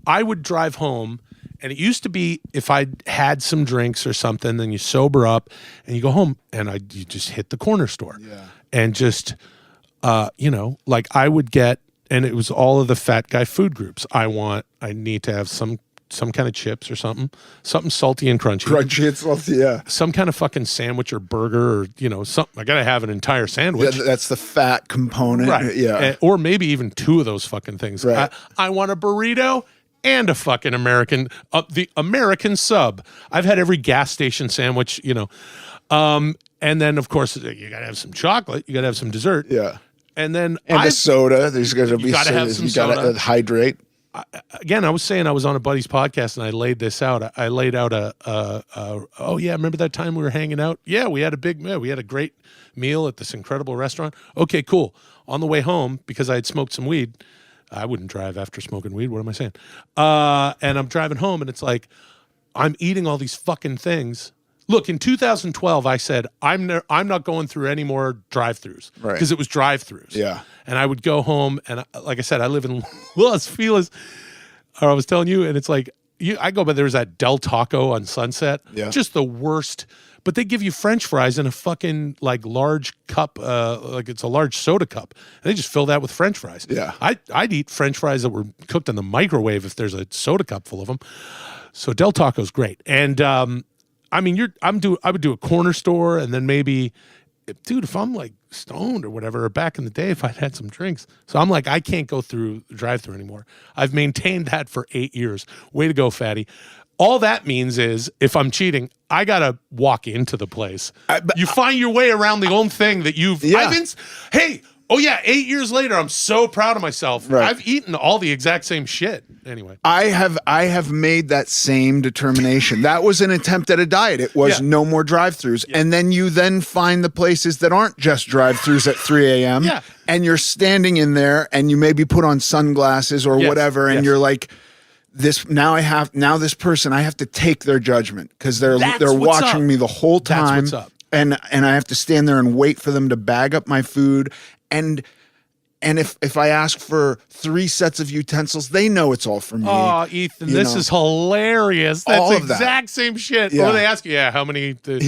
I would drive home, and it used to be if I had some drinks or something, then you sober up and you go home, and you just hit the corner store. Yeah. And just like I would get, and it was all of the fat guy food groups. I need to have some kind of chips or something salty and crunchy. Crunchy and salty, yeah. Some kind of fucking sandwich or burger or, something. I got to have an entire sandwich. Yeah, that's the fat component. Right. Yeah. Or maybe even 2 of those fucking things. Right. I want a burrito and a fucking the American sub. I've had every gas station sandwich, and then of course you got to have some chocolate. You got to have some dessert. Yeah. And then the soda. There's going to be gotta soda. have some you got to hydrate. Again, I was saying I was on a buddy's podcast and I laid this out. I laid out remember that time we were hanging out? Yeah, we had a big meal. We had a great meal at this incredible restaurant. Okay, cool. On the way home, because I had smoked some weed, I wouldn't drive after smoking weed. What am I saying? And I'm driving home, and it's like, I'm eating all these fucking things. Look, in 2012, I said, I'm not going through any more drive-thrus. Right. Because it was drive-thrus. Yeah. And I would go home, and like I said, I live in Los Feliz, or I was telling you, and it's like, I go by, there's that Del Taco on Sunset. Yeah. Just the worst. But they give you French fries in a fucking like large cup, like it's a large soda cup. And they just fill that with French fries. Yeah. I'd eat French fries that were cooked in the microwave if there's a soda cup full of them. So Del Taco's great. And I would do a corner store, and then maybe, dude, if I'm like stoned or whatever, or back in the day, if I'd had some drinks. So I'm like, I can't go through the drive-thru anymore. I've maintained that for 8 years. Way to go, fatty. All that means is if I'm cheating, I got to walk into the place. You find your way around the own thing that you've... Yeah. Hey, Oh yeah, 8 years later, I'm so proud of myself. Right. I've eaten all the exact same shit. Anyway, I have made that same determination. That was an attempt at a diet. It was no more drive-thrus. Yeah. And then you find the places that aren't just drive-thrus at 3 a.m. Yeah. And you're standing in there and you maybe put on sunglasses or whatever, and you're like, this person, I have to take their judgment because they're watching me the whole time. That's what's up. And I have to stand there and wait for them to bag up my food. And if I ask for 3 sets of utensils, they know it's all for me. Oh, Ethan, this is hilarious. That's all of exact same shit. Yeah. Or they ask you, how many? 3.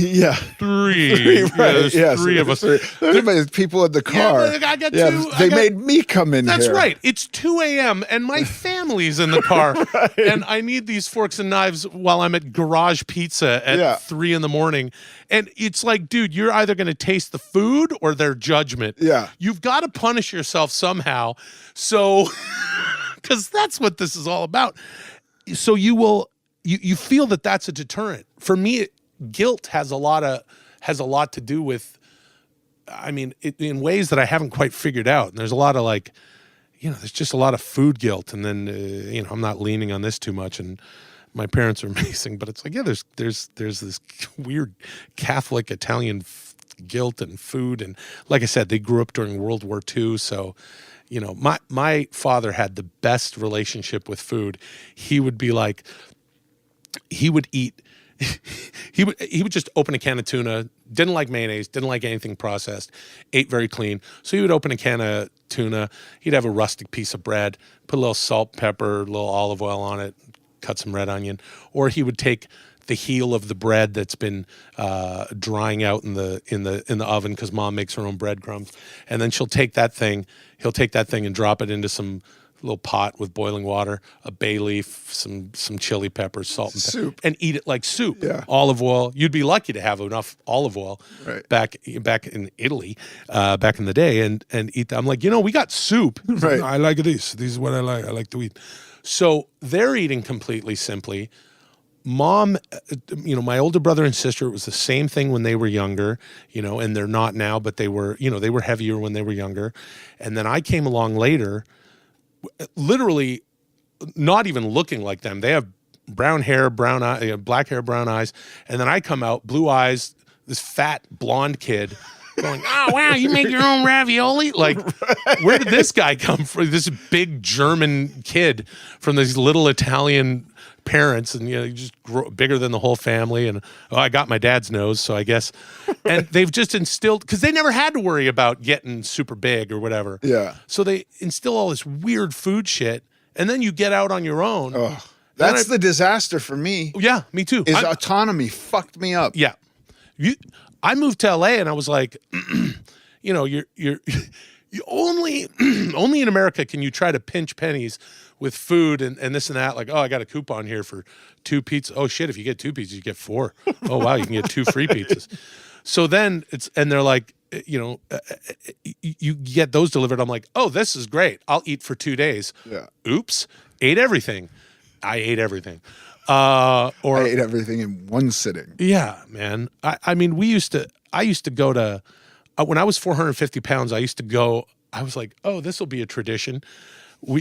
Right. Yeah, 3 of us. There's people in the car. Yeah, I got 2. They made me come in That's here. right. It's 2 a.m. and my family's in the car. Right. And I need these forks and knives while I'm at Garage Pizza at 3 in the morning. And it's like, dude, you're either going to taste the food or their judgment. Yeah. You've got to punish yourself somehow. So, because that's what this is all about. So you feel that that's a deterrent. For me, guilt has a lot to do with, I mean, in ways that I haven't quite figured out. And there's a lot of like, there's just a lot of food guilt. And then, I'm not leaning on this too much. And my parents are amazing, but it's like, there's this weird Catholic Italian guilt and food. And like I said, they grew up during World War II. So, my father had the best relationship with food. He would be like, he would eat, he would just open a can of tuna, didn't like mayonnaise, didn't like anything processed, ate very clean. So he would open a can of tuna, he'd have a rustic piece of bread, put a little salt, pepper, a little olive oil on it, cut some red onion, or he would take the heel of the bread that's been drying out in the oven because mom makes her own breadcrumbs, and then he'll take that thing and drop it into some little pot with boiling water, a bay leaf, some chili peppers, salt, and soup, and eat it like soup. Yeah. Olive oil. You'd be lucky to have enough olive oil back in Italy, back in the day, and eat that. I'm like, we got soup. Right. I like this. This is what I like. I like to eat. So they're eating completely simply. Mom, my older brother and sister, it was the same thing when they were younger, and they're not now, but they were heavier when they were younger. And then I came along later, literally not even looking like them. They have brown hair, brown eye, black hair, brown eyes. And then I come out, blue eyes, this fat blonde kid going, oh, wow, you make your own ravioli? Like, where did this guy come from? This big German kid from these little Italian parents, and you just grow bigger than the whole family. And I got my dad's nose, so I guess. And they've just instilled, because they never had to worry about getting super big or whatever. Yeah. So they instill all this weird food shit, and then you get out on your own. Oh, that's the disaster for me. Yeah, me too. Autonomy fucked me up. Yeah. I moved to LA and I was like, you're only in America can you try to pinch pennies with food and this and that. Like, oh, I got a coupon here for 2 pizzas. Oh shit, if you get 2 pizzas, you get 4. Oh wow, you can get 2 free pizzas. So then they're like, you get those delivered. I'm like, oh, this is great. I'll eat for 2 days. Yeah. Oops, ate everything. I ate everything. I ate everything in one sitting. Yeah, man. I mean, I used to go to, when I was 450 pounds, I was like, oh, this will be a tradition.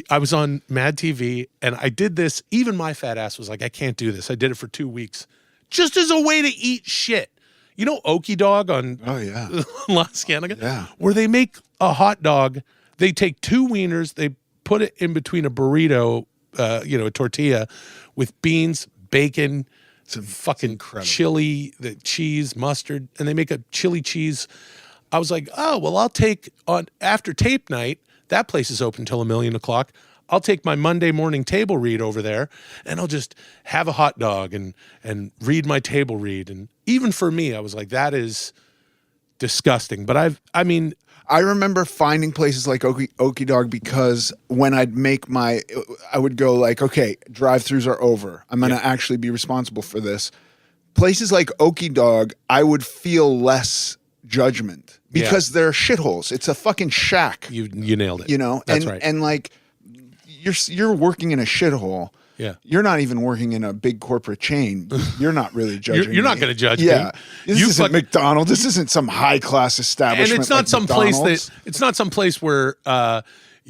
I was on Mad TV and I did this. Even my fat ass was like, I can't do this. I did it for 2 weeks just as a way to eat shit. Okie Dog on Las Canaga? Yeah. Where they make a hot dog. They take 2 wieners, they put it in between a burrito, a tortilla with beans, bacon, some fucking chili, the cheese, mustard, and they make a chili cheese. I was like, oh, well, I'll take after tape night, that place is open till 1:00,000. I'll take my Monday morning table read over there and I'll just have a hot dog and read my table read. And even for me, I was like, that is disgusting. But I remember finding places like Okie Dog because when I would go like, okay, drive-thrus are over. I'm going to actually be responsible for this. Places like Okie Dog, I would feel less judgment because they're shitholes. It's a fucking shack. You nailed it. That's right. And like you're working in a shithole. Yeah. You're not even working in a big corporate chain. You're not really judging. You're not going to judge Yeah. me. This isn't McDonald's. This isn't some high class establishment. And it's not like some McDonald's. place it's not some place where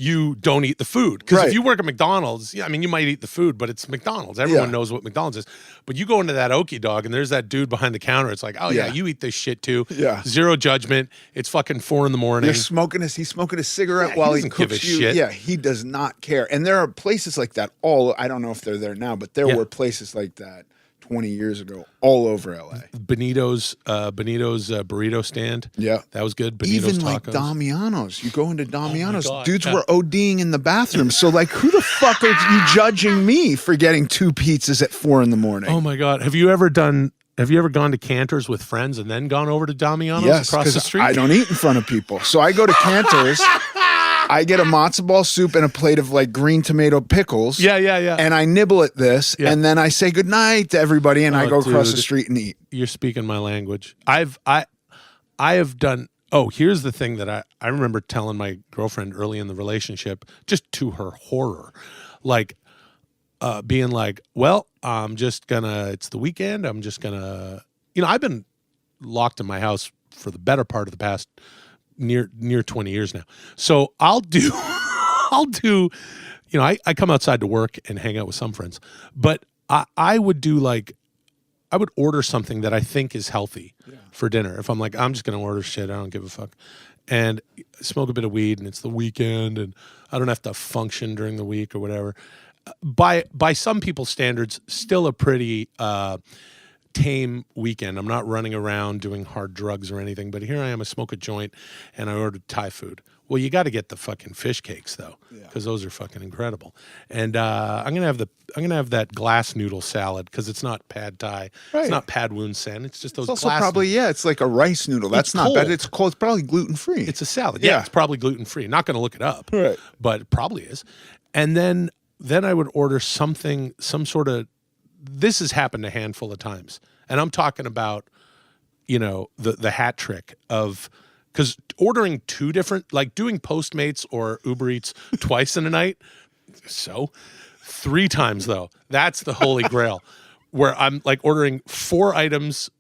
you don't eat the food. Because if you work at McDonald's, yeah, I mean, you might eat the food, but it's McDonald's. Everyone knows what McDonald's is. But you go into that Okie Dog and there's that dude behind the counter. It's like, oh yeah, you eat this shit too. Yeah. Zero judgment. It's fucking 4 a.m. He's smoking a cigarette while he cooks you. Shit. Yeah, he does not care. And there are places like that I don't know if they're there now, but there were places like that 20 years ago all over LA. Benito's burrito stand. Yeah. That was good. Benito's Even like tacos. Damiano's. You go into Damiano's, God, dudes were ODing in the bathroom. So like, who the fuck are you judging me for getting 2 pizzas at 4 a.m? Oh my God. Have you ever gone to Cantor's with friends and then gone over to Damiano's across the street? I don't eat in front of people. So I go to Cantor's. I get a matzo ball soup and a plate of like green tomato pickles. Yeah. And I nibble at this, and then I say goodnight to everybody, and I go across the street and eat. You're speaking my language. I have done. Oh, here's the thing that I remember telling my girlfriend early in the relationship, just to her horror, like being like, well, it's the weekend. I'm just gonna, I've been locked in my house for the better part of the past near 20 years now. So I'll do, I come outside to work and hang out with some friends, but I would do like, I would order something that I think is healthy for dinner. If I'm like, I'm just going to order shit, I don't give a fuck, and smoke a bit of weed, and it's the weekend, and I don't have to function during the week or whatever. By some people's standards, still a pretty tame weekend. I'm not running around doing hard drugs or anything, but here I am, I smoke a joint, and I ordered Thai food. Well, you got to get the fucking fish cakes though, because those are fucking incredible. And I'm gonna have that glass noodle salad because it's not pad Thai, it's not pad woon sen. It's just those. It's also glass probably noodles. it's like a rice noodle. That's not bad. It's cold. It's probably gluten free. It's a salad. Yeah, it's probably gluten free. Not gonna look it up, right? But it probably is. And then I would order something, some sort of. This has happened a handful of times, and I'm talking about, the hat trick of. Because ordering 2 different, like doing Postmates or Uber Eats twice in a night, so 3 times though, that's the holy grail, where I'm like ordering 4 items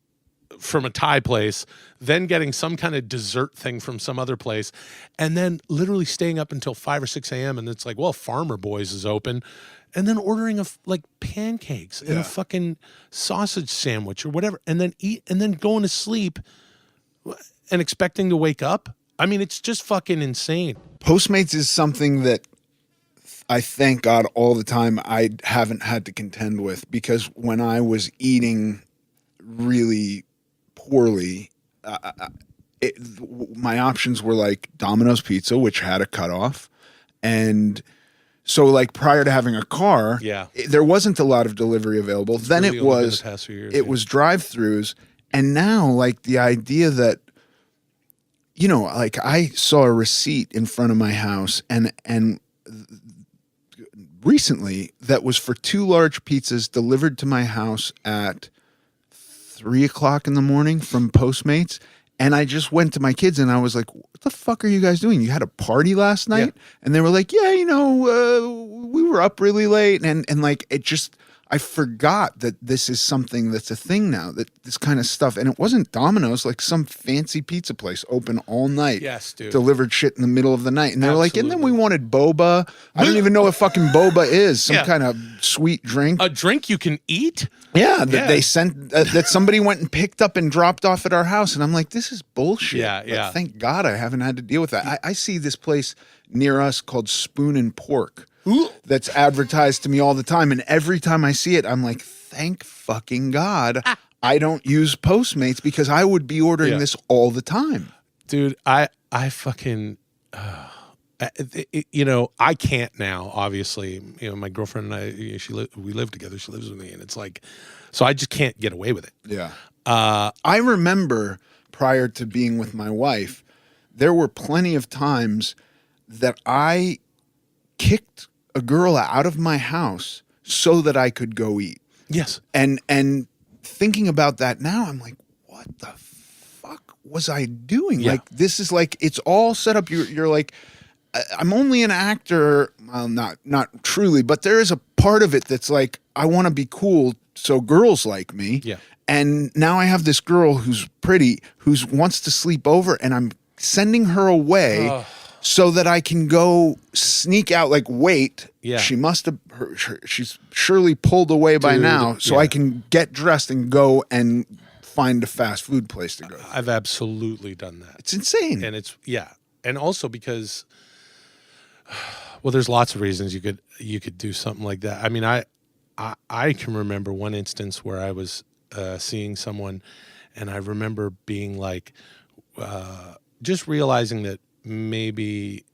from a Thai place, then getting some kind of dessert thing from some other place, and then literally staying up until 5 or 6 a.m. And it's like, well, Farmer Boys is open, and then ordering like pancakes and a fucking sausage sandwich or whatever, and then eat, and then going to sleep. And expecting to wake up? I mean, it's just fucking insane. Postmates is something that I thank God all the time I haven't had to contend with, because when I was eating really poorly, my options were like Domino's Pizza, which had a cutoff. And so like prior to having a car, there wasn't a lot of delivery available. Then it was drive-throughs. And now like the idea that, like I saw a receipt in front of my house and recently that was for 2 large pizzas delivered to my house at 3 o'clock in the morning from Postmates. And I just went to my kids and I was like, what the fuck are you guys doing? You had a party last night? Yeah. And they were like, yeah, we were up really late. And like, it just, I forgot that this is something that's a thing now, that this kind of stuff. And it wasn't Domino's, like some fancy pizza place open all night. Yes, dude. Delivered shit in the middle of the night. And they were like, and then we wanted boba. I don't even know what fucking boba is. Some kind of sweet drink. A drink you can eat? Yeah, that they sent, that somebody went and picked up and dropped off at our house. And I'm like, this is bullshit. But thank God I haven't had to deal with that. I see this place near us called Spoon and Pork. That's advertised to me all the time, and every time I see it, I'm like, thank fucking God I don't use Postmates, because I would be ordering this all the time. Dude, I fucking, I can't now, obviously. My girlfriend and I, we live together, she lives with me, and it's like, so I just can't get away with it. Yeah. I remember prior to being with my wife, there were plenty of times that I kicked a girl out of my house so that I could go eat. Yes. And thinking about that now, I'm like, what the fuck was I doing? Yeah. Like, this is like, it's all set up. You're like, I'm only an actor. Well, not truly, but there is a part of it that's like, I want to be cool so girls like me. Yeah. And now I have this girl who's pretty, who wants to sleep over, and I'm sending her away so that I can go sneak out, like, wait. Yeah. She must have, she's surely pulled away by Dude, now, so yeah. I can get dressed and go and find a fast food place to go. I've absolutely done that. It's insane. And it's, yeah. And also because, well, there's lots of reasons you could do something like that. I mean, I can remember one instance where I was seeing someone, and I remember being like, just realizing that maybe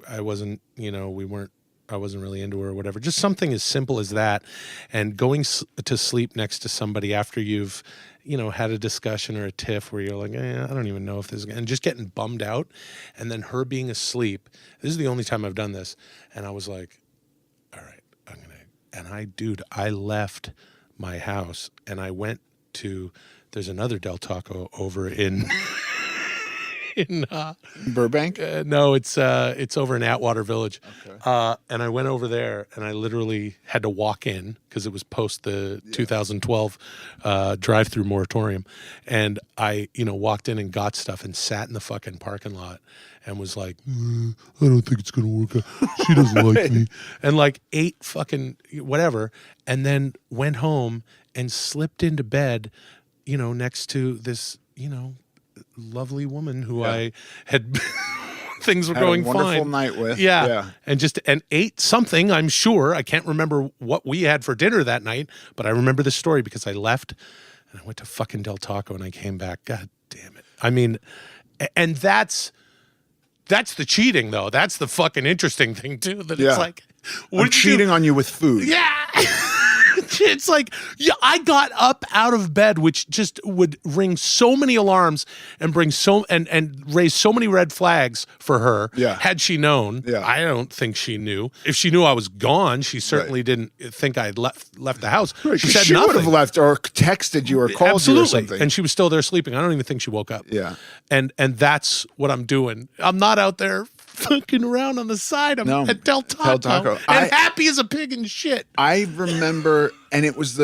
I wasn't, I wasn't really into her or whatever. Just something as simple as that, and going to sleep next to somebody after you've, had a discussion or a tiff where you're like, I don't even know if this is, and just getting bummed out, and then her being asleep. This is the only time I've done this, and I was like, all right, I left my house and I went to, there's another Del Taco over in Burbank? No, it's over in Atwater Village. Okay. And I went over there, and I literally had to walk in because it was post the 2012 drive-through moratorium. And I, walked in and got stuff and sat in the fucking parking lot and was like, I don't think it's going to work out. She doesn't like me. And like ate fucking whatever, and then went home and slipped into bed, next to this, lovely woman who I had things were going a wonderful fine. Night with. Yeah. And ate something, I'm sure. I can't remember what we had for dinner that night, but I remember the story because I left and I went to fucking Del Taco and I came back. God damn it. I mean, and that's the cheating though. That's the fucking interesting thing too. That it's like, I'm cheating on you with food. Yeah. It's like, yeah, I got up out of bed, which just would ring so many alarms and bring and raise so many red flags for her. Yeah. Had she known, I don't think she knew. If she knew I was gone, she certainly didn't think I'd left the house. Right, she said she nothing. would have left or texted you or called Absolutely. you or something. And she was still there sleeping. I don't even think she woke up. Yeah. And that's what I'm doing. I'm not out there fucking around on the side. I'm at Del Taco. And happy as a pig in shit. I remember, and it was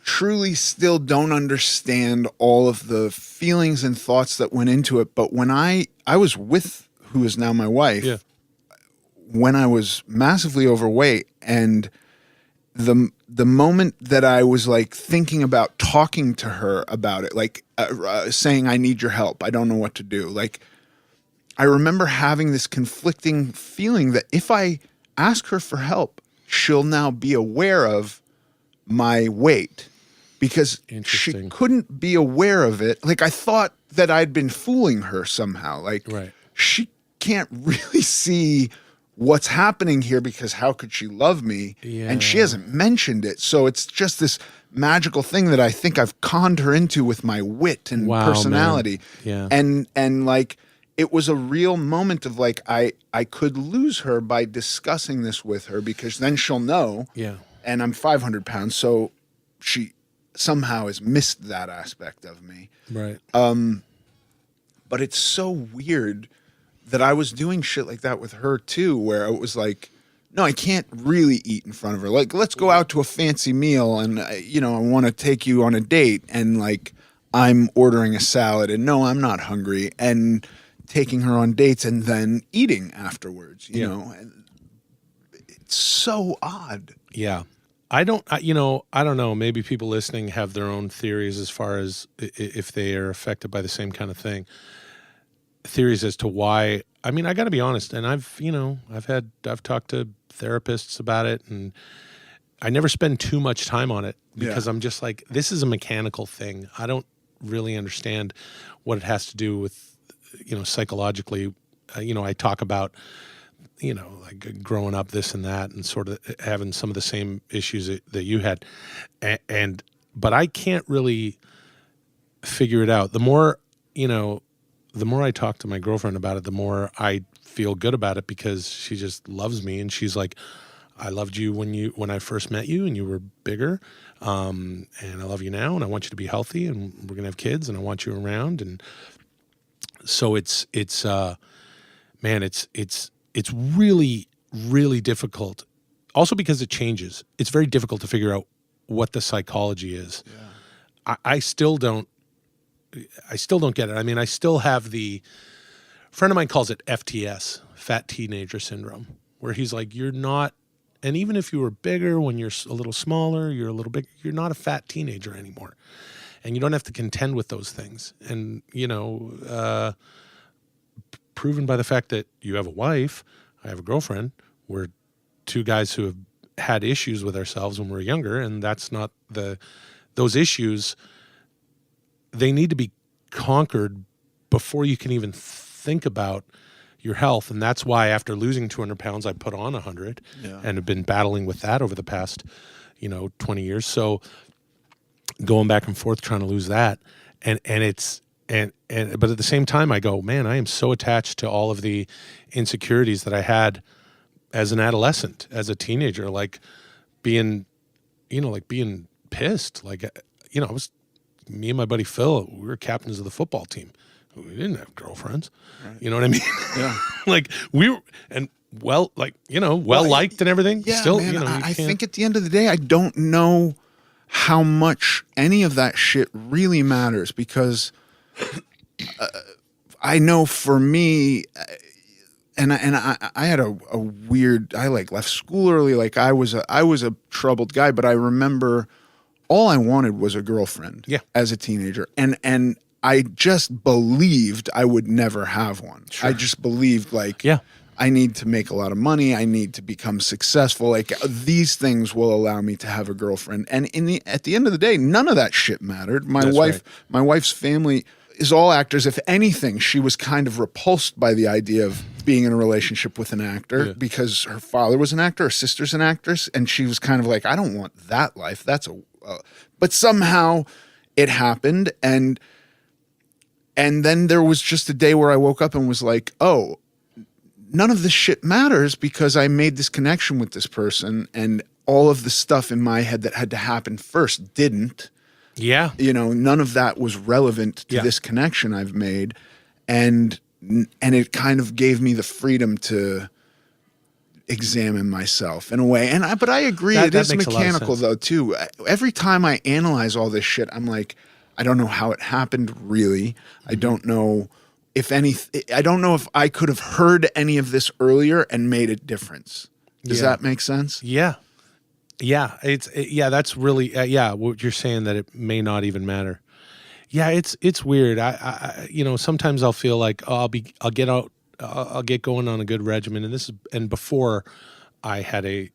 truly still don't understand all of the feelings and thoughts that went into it. But when I was with who is now my wife, when I was massively overweight, and the moment that I was like thinking about talking to her about it, like saying, I need your help, I don't know what to do. Like, I remember having this conflicting feeling that if I ask her for help, she'll now be aware of my weight, because she couldn't be aware of it. Like, I thought that I'd been fooling her somehow. Like, she can't really see what's happening here, because how could she love me? Yeah. And she hasn't mentioned it. So it's just this magical thing that I think I've conned her into with my wit and personality. Man. Yeah. And like, it was a real moment of like, I could lose her by discussing this with her, because then she'll know. Yeah. And I'm 500 pounds. So she somehow has missed that aspect of me. Right. But it's so weird that I was doing shit like that with her too, where it was like, no, I can't really eat in front of her. Like, let's go out to a fancy meal and, I want to take you on a date, and like, I'm ordering a salad and no, I'm not hungry, and taking her on dates and then eating afterwards, you know, and it's so odd. Yeah. I don't know. Maybe people listening have their own theories as far as if they are affected by the same kind of thing. Theories as to why. I mean, I got to be honest, and I've talked to therapists about it, and I never spend too much time on it because I'm just like, this is a mechanical thing. I don't really understand what it has to do with, psychologically. I talk about, like growing up, this and that, and sort of having some of the same issues that you had, but I can't really figure it out. The more I talk to my girlfriend about it, the more I feel good about it, because she just loves me, and she's like, I loved you when I first met you and you were bigger, and I love you now, and I want you to be healthy, and we're gonna have kids, and I want you around. And so it's really, really difficult also because it changes. It's very difficult to figure out what the psychology is. Yeah. I still don't get it. I mean, I still have a friend of mine calls it FTS, fat teenager syndrome, where he's like, you're not, and even if you were bigger when you're a little smaller, you're a little big, you're not a fat teenager anymore. And you don't have to contend with those things. And, proven by the fact that you have a wife, I have a girlfriend, we're two guys who have had issues with ourselves when we were younger, and that's not those issues, they need to be conquered before you can even think about your health. And that's why after losing 200 pounds, I put on 100 and have been battling with that over the past, 20 years. So going back and forth trying to lose that. But at the same time I go, man, I am so attached to all of the insecurities that I had as an adolescent, as a teenager, like being pissed. Like, me and my buddy Phil, we were captains of the football team. We didn't have girlfriends. Right. You know what I mean? Yeah. Like we were, and liked and everything. Yeah, Still, man, I think at the end of the day, I don't know how much any of that shit really matters, because I know for me, and I had a weird, I left school early. Like I was a troubled guy, but I remember all I wanted was a girlfriend as a teenager. And I just believed I would never have one. Sure. I just believed I need to make a lot of money. I need to become successful. Like these things will allow me to have a girlfriend. And at the end of the day, none of that shit mattered. My wife's family is all actors. If anything, she was kind of repulsed by the idea of being in a relationship with an actor because her father was an actor, her sister's an actress. And she was kind of like, I don't want that life. That's but somehow it happened. And then there was just a day where I woke up and was like, oh, none of this shit matters because I made this connection with this person, and all of the stuff in my head that had to happen first didn't. Yeah. None of that was relevant to this connection I've made. And it kind of gave me the freedom to examine myself in a way. But I agree, it is mechanical though too. Every time I analyze all this shit, I'm like, I don't know how it happened really. I don't know I don't know if I could have heard any of this earlier and made a difference. Does that make sense? Yeah. Yeah. That's really, what you're saying, that it may not even matter. Yeah. It's weird. I sometimes I'll feel like, I'll get going on a good regimen. And before I had a,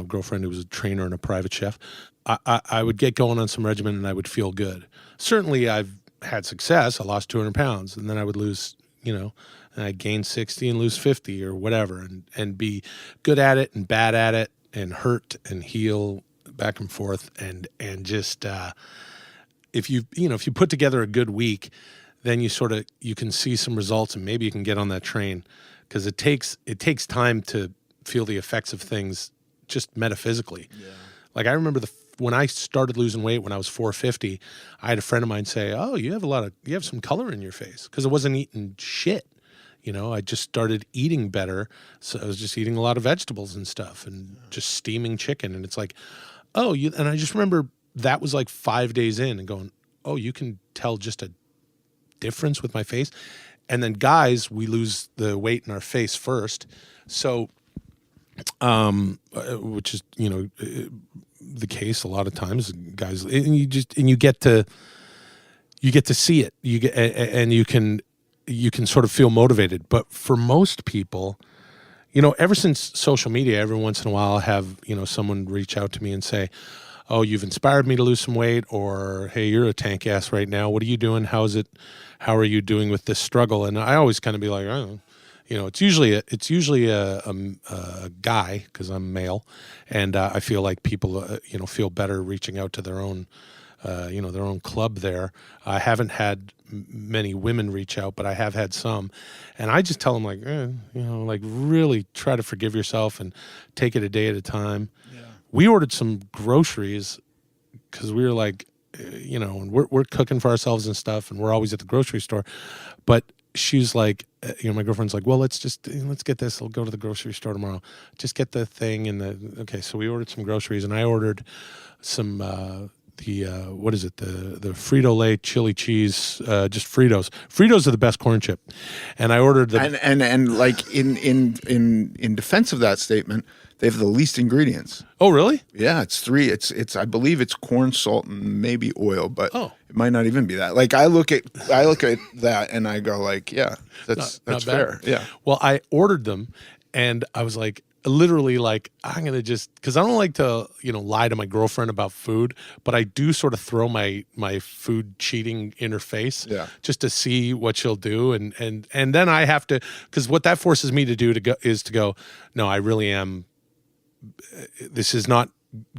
girlfriend who was a trainer and a private chef, I would get going on some regimen and I would feel good. Certainly I've had success. I lost 200 pounds and then I would lose, and I'd gain 60 and lose 50 or whatever, and be good at it and bad at it and hurt and heal back and forth. And just, if you put together a good week, then you can see some results and maybe you can get on that train, because it takes time to feel the effects of things just metaphysically. Yeah. Like I remember when I started losing weight when I was 450, I had a friend of mine say, "Oh, you have some color in your face," because I wasn't eating shit. I just started eating better. So I was just eating a lot of vegetables and stuff and just steaming chicken. And it's like, and I just remember that was like 5 days in and going, oh, you can tell just a difference with my face. And then guys, we lose the weight in our face first. So, which is, the case a lot of times, guys, and you get to see it. You can sort of feel motivated. But for most people, ever since social media, every once in a while I'll have, someone reach out to me and say, oh, you've inspired me to lose some weight, or, hey, you're a tank ass right now. What are you doing? How are you doing with this struggle? And I always kind of be like, oh, it's usually a guy, because I'm male, and I feel like people, feel better reaching out to their own, their own club there. I haven't had many women reach out, but I have had some, and I just tell them like, really try to forgive yourself and take it a day at a time. Yeah. We ordered some groceries because we were like, and we're cooking for ourselves and stuff, and we're always at the grocery store, but she's like, my girlfriend's like, well, let's get this. I'll go to the grocery store tomorrow. Just get the thing okay. So we ordered some groceries, and I ordered some what is it? The Frito-Lay chili cheese, just Fritos. Fritos are the best corn chip, and I ordered the and like in defense of that statement, they have the least ingredients. Oh, really? Yeah, it's 3. It's I believe it's corn, salt, and maybe oil, but it might not even be that. Like I look at that and I go like, yeah, that's fair. Yeah. Well, I ordered them, and I was like, literally like, I'm gonna just, because I don't like to lie to my girlfriend about food, but I do sort of throw my food cheating in her face, just to see what she'll do, and then I have to, because what that forces me to do is to go, no, I really am. This is not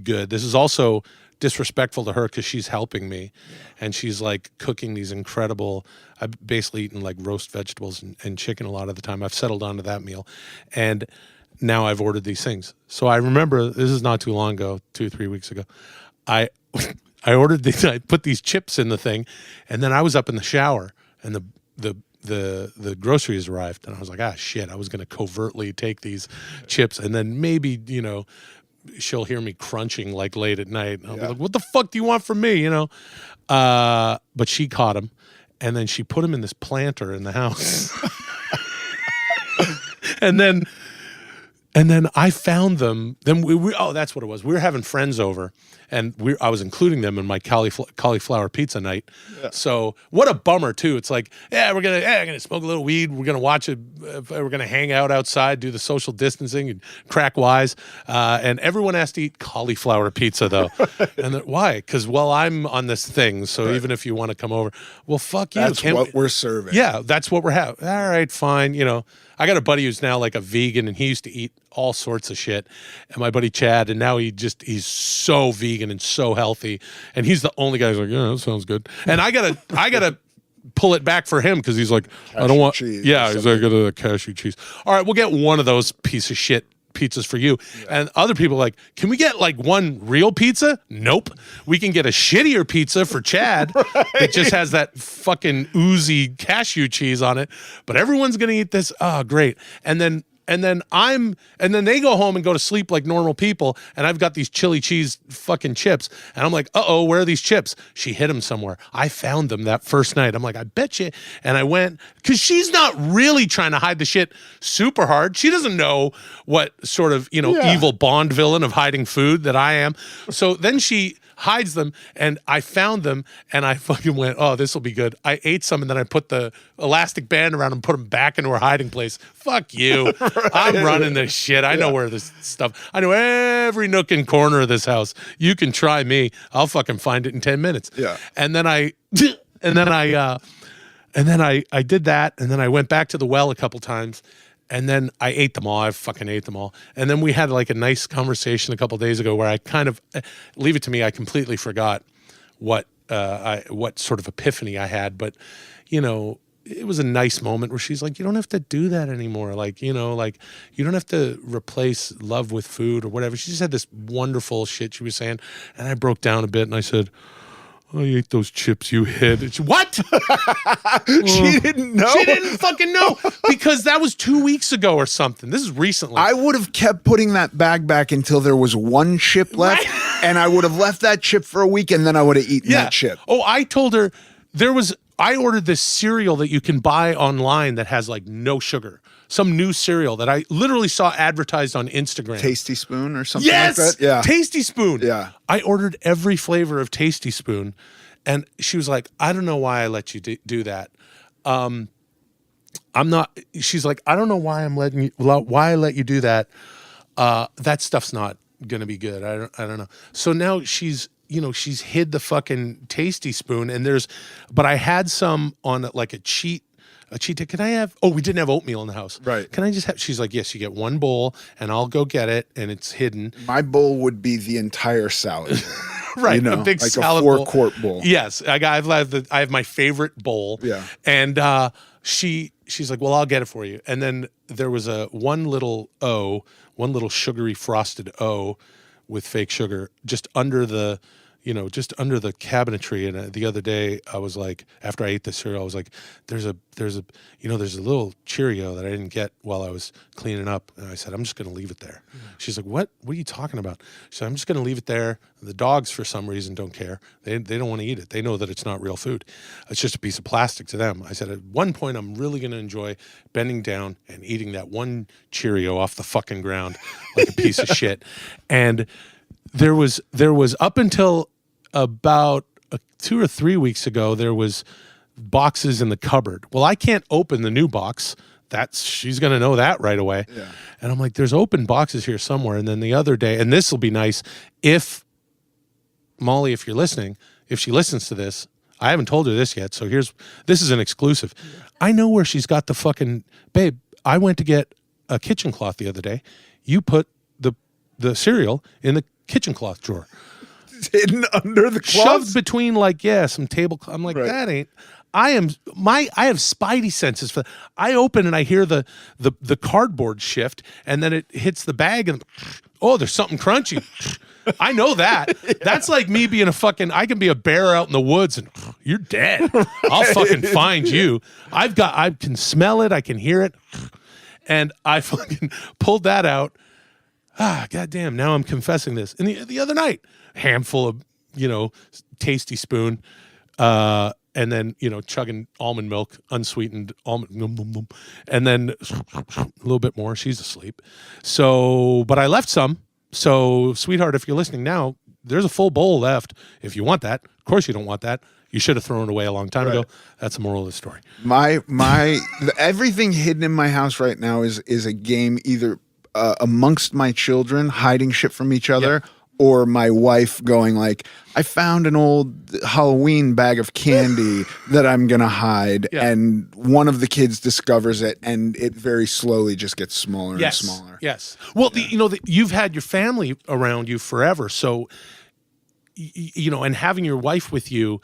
good. This is also disrespectful to her because she's helping me, and she's like cooking these incredible. I've basically eaten like roast vegetables and chicken a lot of the time. I've settled onto that meal, and now I've ordered these things. So I remember, this is not too long ago, 2-3 weeks ago, I ordered these. I put these chips in the thing, and then I was up in the shower, and the groceries arrived, and I was like, shit, I was going to covertly take these chips, and then maybe, she'll hear me crunching like late at night. And I'll be like, what the fuck do you want from me? But she caught them, and then she put them in this planter in the house. And then I found them. Then that's what it was. We were having friends over, and I was including them in my cauliflower pizza night. Yeah. So what a bummer too. It's like, we're gonna smoke a little weed. We're gonna watch it. We're gonna hang out outside, do the social distancing, and crack wise. And everyone has to eat cauliflower pizza though. And why? Because I'm on this thing. So even if you want to come over, well, fuck you. That's what we're serving. Yeah, that's what we're having. All right, fine. I got a buddy who's now like a vegan, and he used to eat all sorts of shit. And my buddy Chad, and now he's so vegan and so healthy. And he's the only guy who's like, yeah, that sounds good. And I gotta pull it back for him because he's like, I don't want cheese. Yeah, he's like, I got a cashew cheese. All right, we'll get one of those piece of shit pizzas for you. Yeah. And other people are like, can we get like one real pizza? Nope. We can get a shittier pizza for Chad that just has that fucking oozy cashew cheese on it. But everyone's gonna eat this. Oh, great. And then they go home and go to sleep like normal people, and I've got these chili cheese fucking chips, and I'm like, uh-oh, where are these chips? She hid them somewhere. I found them that first night. I'm like, I bet you. And I went, because she's not really trying to hide the shit super hard. She doesn't know what sort of, evil Bond villain of hiding food that I am. So then she hides them, and I found them, and I fucking went, oh, this will be good. I ate some, and then I put the elastic band around and put them back into her hiding place. Fuck you. Right. I'm running this shit. I know where this stuff, I know every nook and corner of this house. You can try me. I'll fucking find it in 10 minutes. Yeah. And then I did that, and then I went back to the well a couple times. And then I ate them all. I fucking ate them all. And then we had like a nice conversation a couple days ago where I kind of, leave it to me, I completely forgot what sort of epiphany I had. But, it was a nice moment where she's like, you don't have to do that anymore. Like, you don't have to replace love with food or whatever. She just had this wonderful shit she was saying. And I broke down a bit and I said, I ate those chips you hid. What? She didn't know? She didn't fucking know because that was 2 weeks ago or something. This is recently. I would have kept putting that bag back until there was one chip left, and I would have left that chip for a week, and then I would have eaten that chip. Oh, I told her I ordered this cereal that you can buy online that has like no sugar. Some new cereal that I literally saw advertised on Instagram. Tasty Spoon or something like that? Yeah. Tasty Spoon. Yeah. I ordered every flavor of Tasty Spoon, and she was like, I don't know why I let you do that. She's like, I don't know why I let you do that. That stuff's not going to be good. I don't know. So now she's hid the fucking Tasty Spoon, but I had some on like a cheat day. Can I have, we didn't have oatmeal in the house. Right. Can I just have, she's like, yes, you get one bowl and I'll go get it and it's hidden. My bowl would be the entire salad. Right. A big like salad a 4-quart bowl. Yes. I have my favorite bowl. Yeah. And she's like, well, I'll get it for you. And then there was one little sugary frosted O with fake sugar just under the, just under the cabinetry. And the other day I was like, after I ate the cereal, I was like, there's a little Cheerio that I didn't get while I was cleaning up. And I said, I'm just going to leave it there. She's like, what are you talking about? She said, I'm just going to leave it there. The dogs, for some reason, don't care. They don't want to eat it. They know that it's not real food. It's just a piece of plastic to them. I said, at one point, I'm really going to enjoy bending down and eating that one Cheerio off the fucking ground like a piece of shit. And there was up until about 2 or 3 weeks ago, there was boxes in the cupboard. Well, I can't open the new box. She's going to know that right away. Yeah. And I'm like, there's open boxes here somewhere. And then the other day, and this will be nice, if Molly, if you're listening, if she listens to this, I haven't told her this yet, so this is an exclusive. I know where she's got the fucking, babe, I went to get a kitchen cloth the other day. You put the cereal in the kitchen cloth drawer. Hidden under the cloth? Shoved between some table. I'm like, that ain't. I have spidey senses for. I open and I hear the cardboard shift, and then it hits the bag, and there's something crunchy. I know that. That's like me being I can be a bear out in the woods, and you're dead. I'll fucking find you. I can smell it. I can hear it, and I fucking pulled that out. Goddamn! Now I'm confessing this. And the other night, handful of tasty spoon, and then chugging almond milk, unsweetened almond, and then a little bit more. She's asleep. So, but I left some. So, sweetheart, if you're listening now, there's a full bowl left. If you want that, of course you don't want that. You should have thrown it away a long time ago. That's the moral of the story. Everything hidden in my house right now is a game either amongst my children hiding shit from each other, or my wife going like, I found an old Halloween bag of candy that I'm going to hide. Yeah. And one of the kids discovers it, and it very slowly just gets smaller and smaller. Yes. Well, you've had your family around you forever. So, and having your wife with you,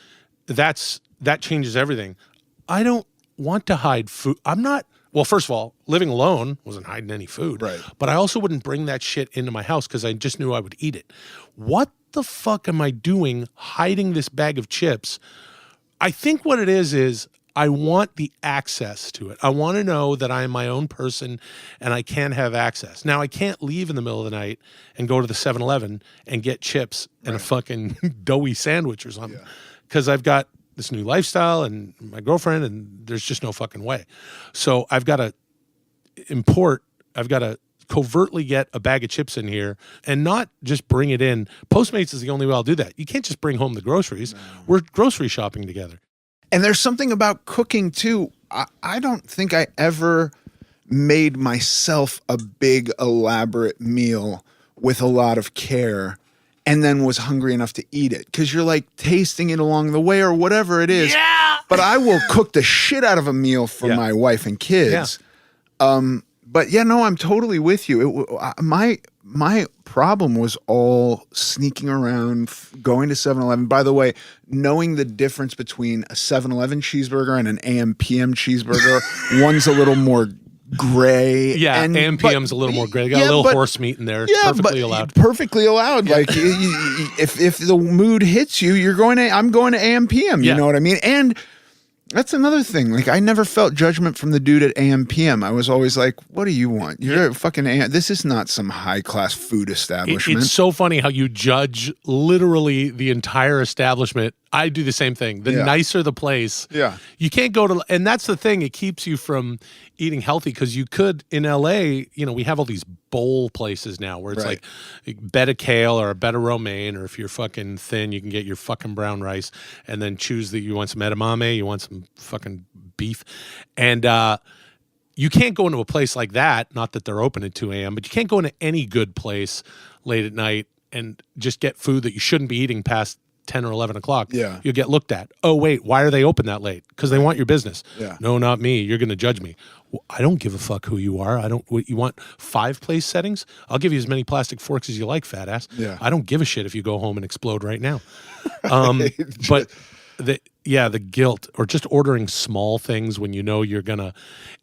that changes everything. I don't want to hide food. Well, first of all, living alone, wasn't hiding any food. Right. But I also wouldn't bring that shit into my house because I just knew I would eat it. What the fuck am I doing hiding this bag of chips? I think what it is I want the access to it. I want to know that I am my own person and I can have access. Now, I can't leave in the middle of the night and go to the 7-Eleven and get chips and a fucking doughy sandwich or something because I've got this new lifestyle and my girlfriend, and there's just no fucking way. So I've got to covertly get a bag of chips in here and not just bring it in. Postmates is the only way I'll do that. You can't just bring home the groceries. No. We're grocery shopping together. And there's something about cooking too. I don't think I ever made myself a big elaborate meal with a lot of care and then was hungry enough to eat it. Because you're like tasting it along the way or whatever it is. Yeah. But I will cook the shit out of a meal for my wife and kids. Yeah. But I'm totally with you. My problem was all sneaking around, going to 7-Eleven. By the way, knowing the difference between a 7-Eleven cheeseburger and an AM PM cheeseburger, one's a little more gray. Yeah, AM PM's a little more gray. They got a little horse meat in there. It's perfectly allowed. Perfectly allowed. Like if the mood hits you, I'm going to AM PM. You know what I mean? And that's another thing. Like, I never felt judgment from the dude at AM PM. I was always like, what do you want? You're a fucking this is not some high-class food establishment. It's so funny how you judge literally the entire establishment. I do the same thing. The nicer the place. Yeah. You can't go to, and that's the thing. It keeps you from eating healthy because you could, in LA, we have all these bowl places now where it's like a bed of kale or a bed of romaine, or if you're fucking thin, you can get your fucking brown rice and then choose that you want some edamame, you want some fucking beef. And you can't go into a place like that, not that they're open at 2 a.m., but you can't go into any good place late at night and just get food that you shouldn't be eating past 10 or 11 o'clock. Yeah. You'll get looked at. Oh, wait, why are they open that late? Because they want your business. Yeah. No, not me. You're going to judge me. Well, I don't give a fuck who you are. You want 5 place settings? I'll give you as many plastic forks as you like, fat ass. Yeah. I don't give a shit if you go home and explode right now. But the guilt, or just ordering small things when you know you're gonna.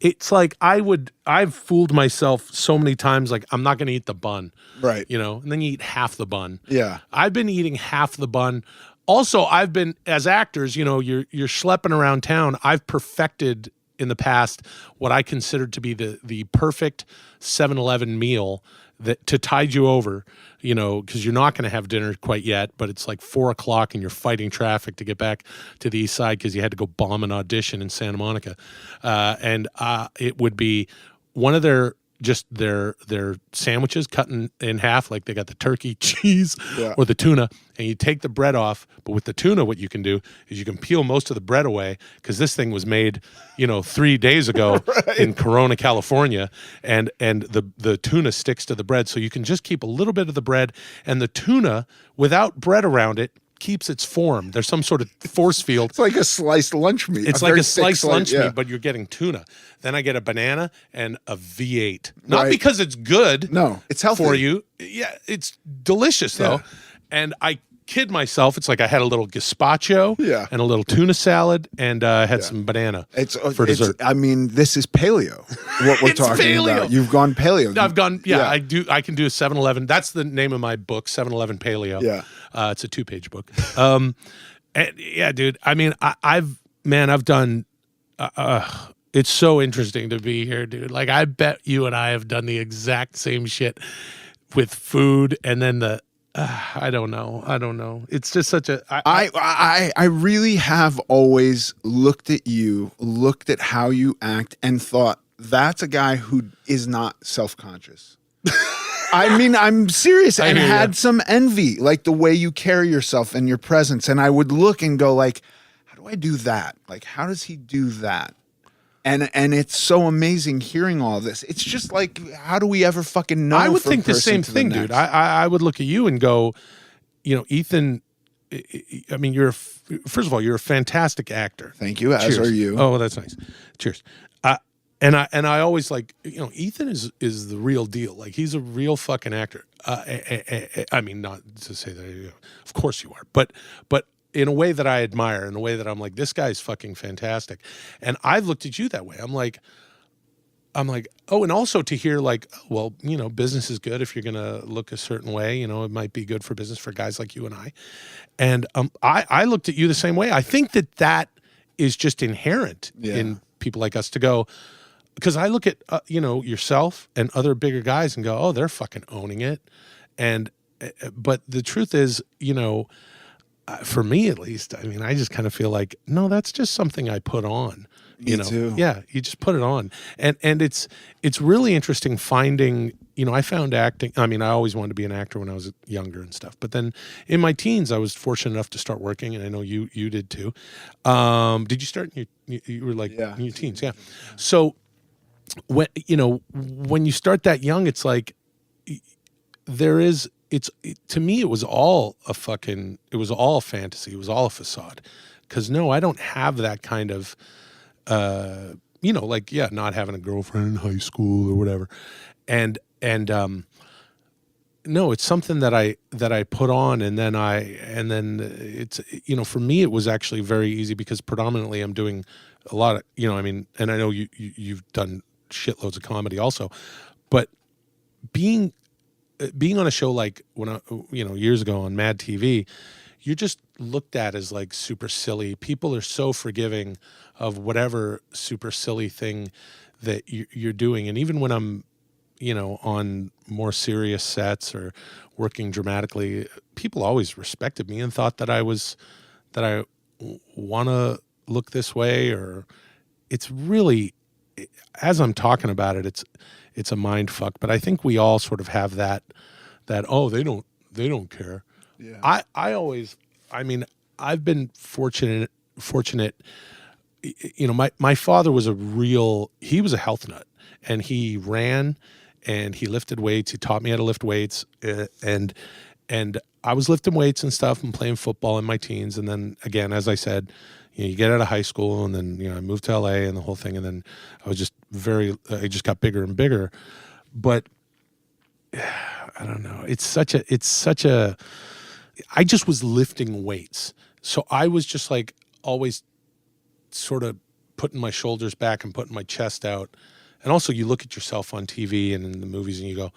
It's like I've fooled myself so many times. Like, I'm not gonna eat the bun, Right. and then you eat half the bun. Yeah. I've been eating half the bun. Also, I've been, as actors, you're schlepping around town. I've perfected in the past what I considered to be the perfect 7-Eleven meal that to tide you over, because you're not going to have dinner quite yet, but it's like 4:00 and you're fighting traffic to get back to the East Side because you had to go bomb an audition in Santa Monica. And it would be one of their sandwiches cut in half, like they got the turkey, cheese, or the tuna, and you take the bread off. But with the tuna, what you can do is you can peel most of the bread away, because this thing was made, 3 days ago in Corona, California, and the tuna sticks to the bread. So you can just keep a little bit of the bread, and the tuna, without bread around it, keeps its form. There's some sort of force field. It's like a sliced lunch meat. It's like a sliced lunch meat, but you're getting tuna. Then I get a banana and a V8. Not because it's good. No, it's healthy for you. Yeah, it's delicious though. And I kid myself. It's like I had a little gazpacho and a little tuna salad, and had some banana for dessert. I mean, this is paleo. What we're talking about. You've gone paleo. I've gone. Yeah, I do. I can do a 7-Eleven. That's the name of my book, 7-Eleven Paleo. Yeah, it's a 2-page book. And yeah, dude. I mean, I've done. It's so interesting to be here, dude. Like, I bet you and I have done the exact same shit with food, and then I don't know. It's just such a. I really have always looked at how you act, and thought, that's a guy who is not self-conscious. I mean, I'm serious, and had some envy, like the way you carry yourself and your presence. And I would look and go, like, how do I do that? Like, how does he do that? And it's so amazing hearing all this. It's just like, how do we ever fucking know? I would think the same thing, dude. I would look at you and go, Ethan, I mean, first of all, you're a fantastic actor. Thank you. As are you. Oh, well, that's nice. Cheers. And I always like, Ethan is the real deal. Like, he's a real fucking actor. I mean, not to say that, of course you are, but in a way that I admire, in a way that I'm like, this guy's fucking fantastic. And I've looked at you that way. I'm like, oh, and also to hear like, well, business is good if you're going to look a certain way, it might be good for business for guys like you and I. And I looked at you the same way. I think that is just inherent in people like us to go, because I look at, yourself and other bigger guys and go, oh, they're fucking owning it. But the truth is, for me at least, I mean, I just kind of feel like, no, that's just something I put on. Me too. Yeah, you just put it on. And it's really interesting finding, I found acting. I mean, I always wanted to be an actor when I was younger and stuff. But then in my teens, I was fortunate enough to start working, and I know you did too. Did you start in you were like in your teens? Yeah. So when you start that young, it's like to me, it was all a fantasy. It was all a facade. Because no, I don't have that kind of, not having a girlfriend in high school or whatever. And no, it's something that I put on, and then it's, for me, it was actually very easy, because predominantly I'm doing a lot of, and I know you've done shitloads of comedy also, but being on a show like when I, years ago on Mad TV, you're just looked at as like super silly. People are so forgiving of whatever super silly thing that you're doing. And even when I'm, on more serious sets or working dramatically, people always respected me and thought that I want to look this way. Or it's really, as I'm talking about it, it's a mind fuck. But I think we all sort of have that oh, they don't care. Yeah. I've been fortunate. My father was he was a health nut, and he ran and he lifted weights. He taught me how to lift weights, and I was lifting weights and stuff and playing football in my teens. And then again, as I said, you get out of high school, and then, I moved to LA and the whole thing. And then I was I just got bigger and bigger, but I don't know. I just was lifting weights. So I was just like, always sort of putting my shoulders back and putting my chest out. And also you look at yourself on TV and in the movies and you go,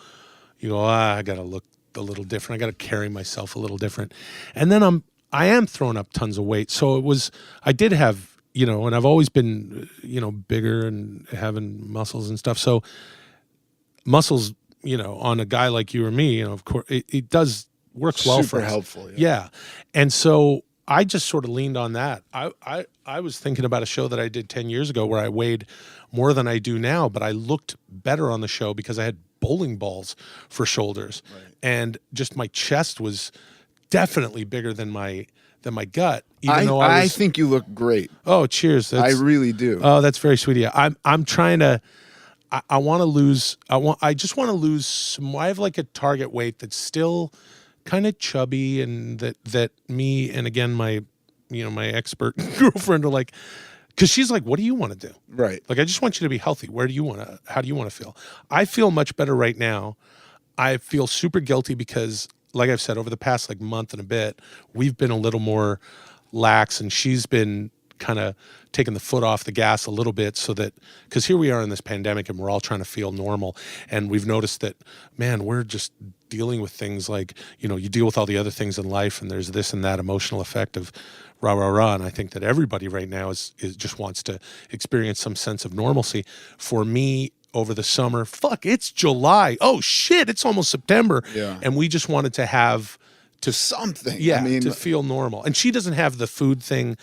I got to look a little different. I got to carry myself a little different. And then I am throwing up tons of weight. So I did have, and I've always been, bigger and having muscles and stuff. So muscles, on a guy like you or me, of course, it does works well for us. Super helpful. Yeah. And so I just sort of leaned on that. I was thinking about a show that I did 10 years ago where I weighed more than I do now, but I looked better on the show because I had bowling balls for shoulders. Right. And just my chest was definitely bigger than my gut. I think you look great. Oh, cheers. I really do. Oh, that's very sweet of you. I'm trying to I want to lose I just want to lose some. I have like a target weight that's still kind of chubby, and that me and again my my expert girlfriend are like, because she's like, what do you want to do? Right. Like, I just want you to be healthy. How do you want to feel? I feel much better right now. I feel super guilty because, like I've said, over the past like month and a bit, we've been a little more lax, and she's been kind of taking the foot off the gas a little bit, so that, because here we are in this pandemic and we're all trying to feel normal, and we've noticed that, man, we're just dealing with things like, you deal with all the other things in life, and there's this and that emotional effect of rah, rah, rah. And I think that everybody right now is just wants to experience some sense of normalcy. For me, over the summer, it's July. Oh shit, it's almost September. Yeah. And we just wanted to have something. Yeah, to feel normal. And she doesn't have the food thing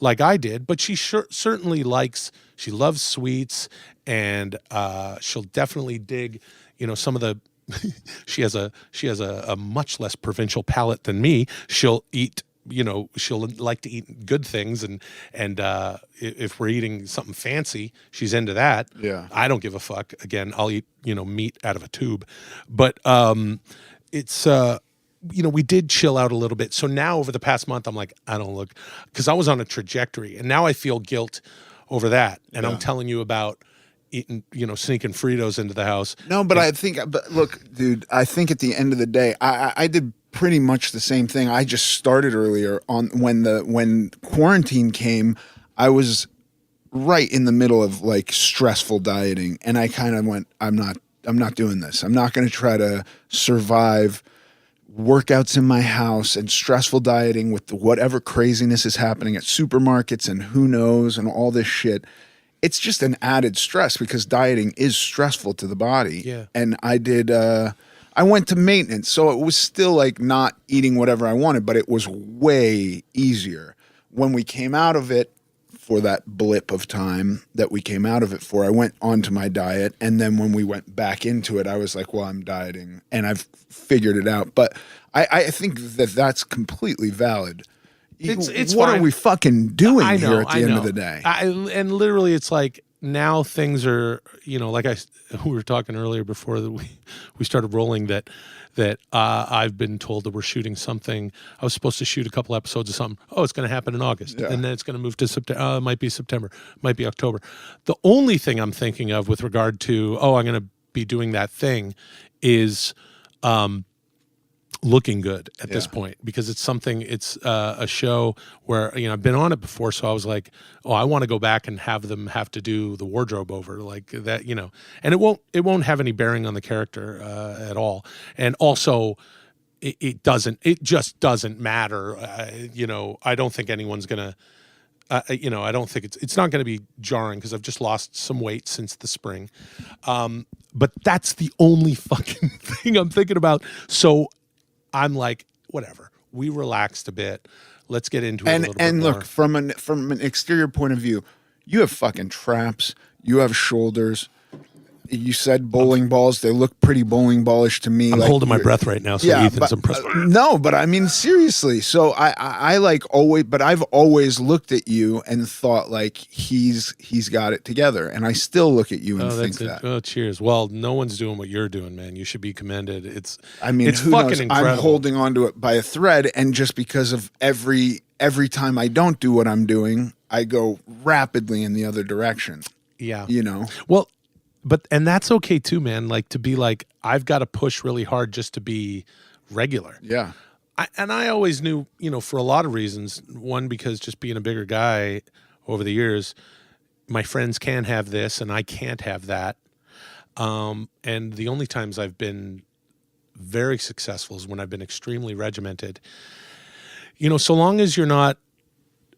like I did, but she certainly she loves sweets, and she'll definitely dig, some of the, she has a much less provincial palate than me. She'll eat, she'll like to eat good things, and if we're eating something fancy, she's into that. Yeah. I don't give a fuck. Again, I'll eat, meat out of a tube. But it's we did chill out a little bit. So now over the past month, I'm like, I don't look, because I was on a trajectory, and now I feel guilt over that. And I'm telling you about eating, sneaking Fritos into the house. No, but look, dude, I think at the end of the day, I did pretty much the same thing. I just started earlier on when quarantine came. I was right in the middle of like stressful dieting, and I kind of went, I'm not doing this. I'm not going to try to survive workouts in my house and stressful dieting with whatever craziness is happening at supermarkets and who knows and all this shit. It's just an added stress because dieting is stressful to the body. Yeah. And I went to maintenance, so it was still like not eating whatever I wanted, but it was way easier. When we came out of it, for that blip of time that we came out of it for, I went onto my diet, and then when we went back into it, I was like, well, I'm dieting, and I've figured it out. But I think that's completely valid. It's what fine. Are we fucking doing here at the end know. of the day? And literally, it's like now things are, like we were talking earlier before that we started rolling that I've been told that we're shooting something. I was supposed to shoot a couple episodes of something. Oh, it's going to happen in August. Yeah. And then it's going to move to September. It might be September. It might be October. The only thing I'm thinking of with regard to, I'm going to be doing that thing is looking good at this point, because it's a show where, I've been on it before. So I was like, I want to go back and have them have to do the wardrobe over like that, and it won't have any bearing on the character at all. And also it just doesn't matter. I don't think anyone's going to, I don't think it's not going to be jarring because I've just lost some weight since the spring. But that's the only fucking thing I'm thinking about. So I'm like, whatever. We relaxed a bit. Let's get into it a little bit more. Look, from an exterior point of view, you have fucking traps. You have shoulders. You said bowling balls. They look pretty bowling ballish to me. I'm holding my breath right now, so Ethan's impressed. No, but I mean, seriously. So I like always, but I've always looked at you and thought like he's got it together. And I still look at you and think that. Oh, cheers. Well, no one's doing what you're doing, man. You should be commended. It's fucking knows? incredible. I'm holding onto it by a thread. And just because of every time I don't do what I'm doing, I go rapidly in the other direction. Yeah. Well, and that's okay too, man. Like to be like, I've got to push really hard just to be regular. Yeah. I always knew, for a lot of reasons. One, because just being a bigger guy over the years, my friends can have this and I can't have that. And the only times I've been very successful is when I've been extremely regimented. So long as you're not,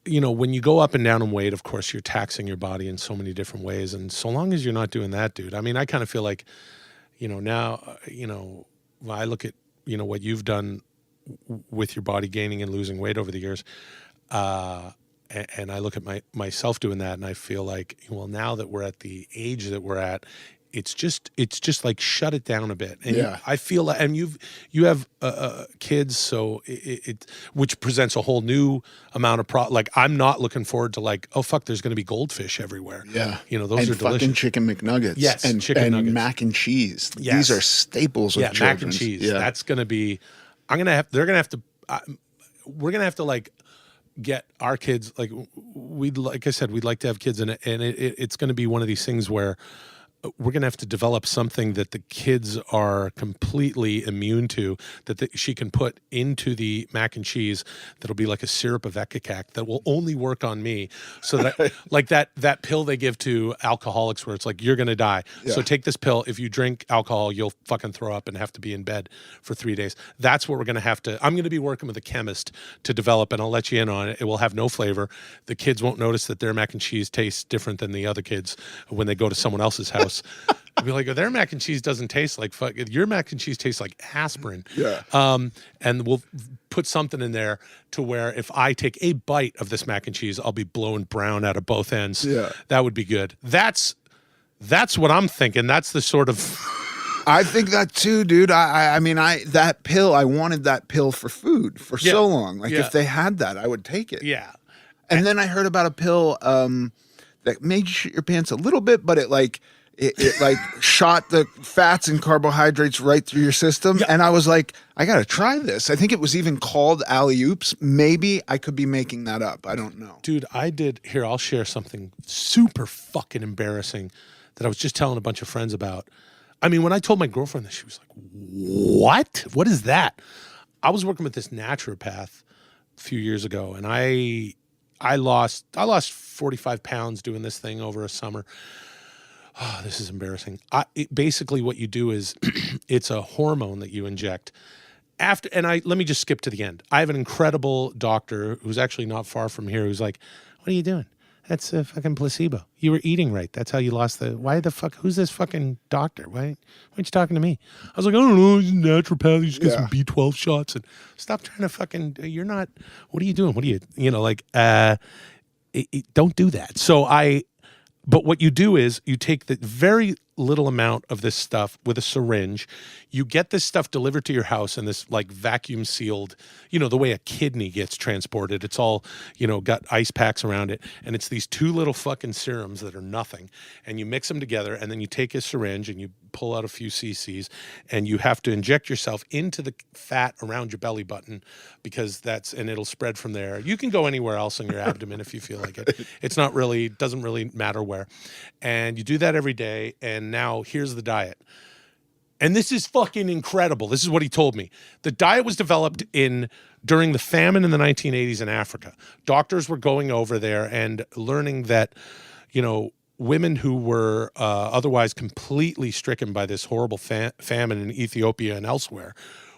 when you go up and down in weight, of course, you're taxing your body in so many different ways. And so long as you're not doing that, dude, I mean, I kind of feel like, now, when I look at, what you've done with your body gaining and losing weight over the years, and I look at myself doing that, and I feel like, well, now that we're at the age that we're at, it's just like shut it down a bit. And I feel like, and you have kids, so it which presents a whole new amount of like, I'm not looking forward to like, oh fuck, there's going to be goldfish everywhere. Yeah, those and are delicious. Fucking chicken McNuggets. Yes, and chicken nuggets. mac and cheese. Yes. These are staples of children's. Mac and cheese. Yeah. That's going to be. We're going to have to like get our kids, like like I said, we'd like to have kids, and it's going to be one of these things where we're going to have to develop something that the kids are completely immune to, that she can put into the mac and cheese that'll be like a syrup of Ekacac that will only work on me. So that like that pill they give to alcoholics where it's like, you're going to die. Yeah. So take this pill. If you drink alcohol, you'll fucking throw up and have to be in bed for 3 days. That's what we're going to have to, I'm going to be working with a chemist to develop, and I'll let you in on it. It will have no flavor. The kids won't notice that their mac and cheese tastes different than the other kids when they go to someone else's house. I'd be like, oh, their mac and cheese doesn't taste like fuck. Your mac and cheese tastes like aspirin. Yeah. And we'll put something in there to where if I take a bite of this mac and cheese, I'll be blown brown out of both ends. Yeah. That would be good. That's what I'm thinking. That's the sort of. I think that too, dude. I mean, that pill, I wanted that pill for food for so long. Like if they had that, I would take it. Yeah. And then I heard about a pill that made you shit your pants a little bit, but it like shot the fats and carbohydrates right through your system. Yeah. And I was like, I got to try this. I think it was even called Alley Oops. Maybe I could be making that up. I don't know. Dude, I'll share something super fucking embarrassing that I was just telling a bunch of friends about. I mean, when I told my girlfriend this, she was like, what? What is that? I was working with this naturopath a few years ago, and I lost 45 pounds doing this thing over a summer. Oh, this is embarrassing. Basically what you do is it's a hormone that you inject let me just skip to the end. I have an incredible doctor who's actually not far from here who's like, what are you doing? That's a fucking placebo. You were eating right. That's how you lost why the fuck, who's this fucking doctor? Why aren't you talking to me? I was like, I don't know, he's a naturopath. You just get some B12 shots and stop trying to fucking, you're not, what are you doing? What are you, don't do that. But what you do is you take the very little amount of this stuff with a syringe. You get this stuff delivered to your house in this like vacuum sealed, the way a kidney gets transported. It's all, got ice packs around it. And it's these two little fucking serums that are nothing. And you mix them together, and then you take a syringe and you pull out a few cc's, and you have to inject yourself into the fat around your belly button because and it'll spread from there. You can go anywhere else in your abdomen if you feel like it. Doesn't really matter where. And you do that every day. And now here's the diet. And this is fucking incredible. This is what he told me. The diet was developed during the famine in the 1980s in Africa. Doctors were going over there and learning that, women who were otherwise completely stricken by this horrible famine in Ethiopia and elsewhere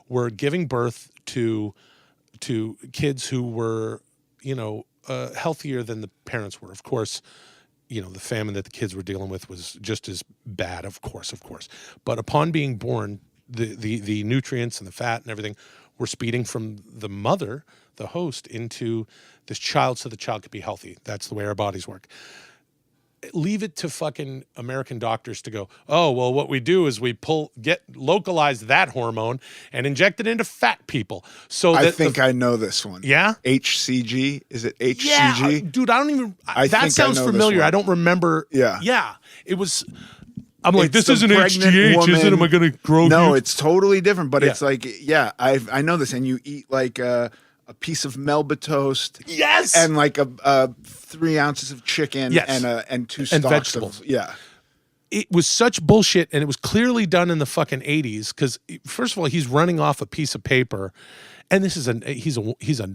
were giving birth to kids who were, healthier than the parents were. Of course, the famine that the kids were dealing with was just as bad, of course. But upon being born, the nutrients and the fat and everything were speeding from the mother, the host, into this child so the child could be healthy. That's the way our bodies work. Leave it to fucking American doctors to go, oh, well, what we do is we localize that hormone and inject it into fat people. So I think I know this one. Yeah? HCG? Is it HCG? Yeah, dude, I don't even, that sounds familiar. I don't remember. Yeah. Yeah. It was, I'm like, this isn't HGH, woman, is it? Am I going to grow? No, it's totally different, but it's like, I know this. And you eat like a piece of Melba toast. Yes. And like a 3 ounces of chicken. Yes. And 2 stalks and vegetables. Yeah. It was such bullshit, and it was clearly done in the fucking 80s because, first of all, he's running off a piece of paper, and this is he's a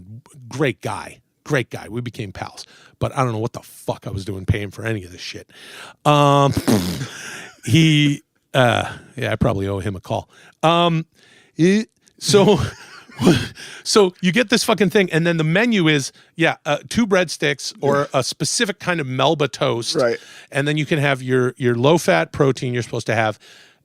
great guy. Great guy. We became pals, but I don't know what the fuck I was doing paying for any of this shit. I probably owe him a call. So you get this fucking thing, and then the menu is 2 breadsticks or a specific kind of Melba toast, right? And then you can have your low fat protein you're supposed to have,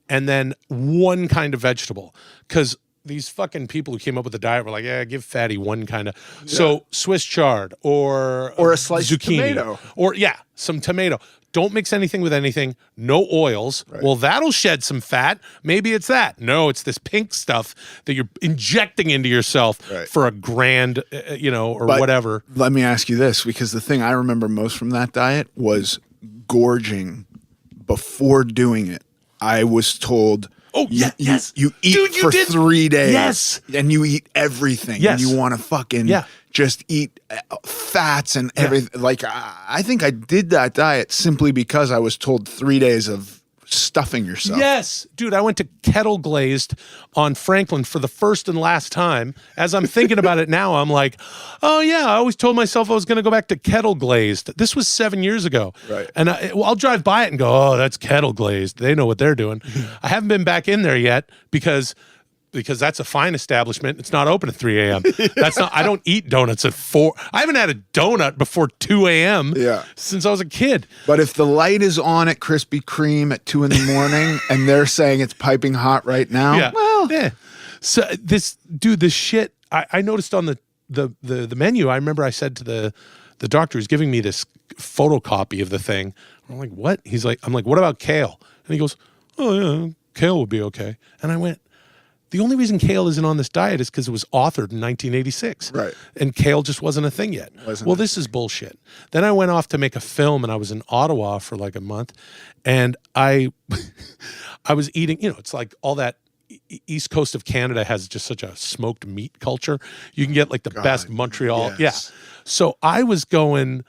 and then one kind of vegetable, because these fucking people who came up with the diet were like, yeah, give fatty one kind of. Yeah. So Swiss chard or a sliced zucchini, tomato, or some tomato. Don't mix anything with anything. No oils. Right. Well, that'll shed some fat. Maybe it's that. No, it's this pink stuff that you're injecting into yourself for a grand, or whatever. Let me ask you this, because the thing I remember most from that diet was gorging before doing it. I was told, yes. You eat for 3 days. Yes. And you eat everything. Yes. And you want to fucking just eat fats and everything. Like, I think I did that diet simply because I was told 3 days of stuffing yourself. Yes. Dude, I went to kettle glazed on Franklin for the first and last time. As I'm thinking about it now, I'm like, oh yeah, I always told myself I was going to go back to kettle glazed. This was 7 years ago. Right. And I'll drive by it and go, oh, that's kettle glazed. They know what they're doing. I haven't been back in there yet because that's a fine establishment. It's not open at 3 a.m. I don't eat donuts at 4. I haven't had a donut before 2 a.m. since I was a kid. But if the light is on at Krispy Kreme at 2 a.m. and they're saying it's piping hot right now, So this shit, I noticed on the menu. I remember I said to the doctor who's giving me this photocopy of the thing. I'm like, what? I'm like, what about kale? And he goes, oh yeah, kale would be okay. And I went, the only reason kale isn't on this diet is because it was authored in 1986. Right. And kale just wasn't a thing yet. This is bullshit. Then I went off to make a film, and I was in Ottawa for like a month. And I was eating, it's like all that East Coast of Canada has just such a smoked meat culture. You can get like the best Montreal. Yes. Yeah. So I was going,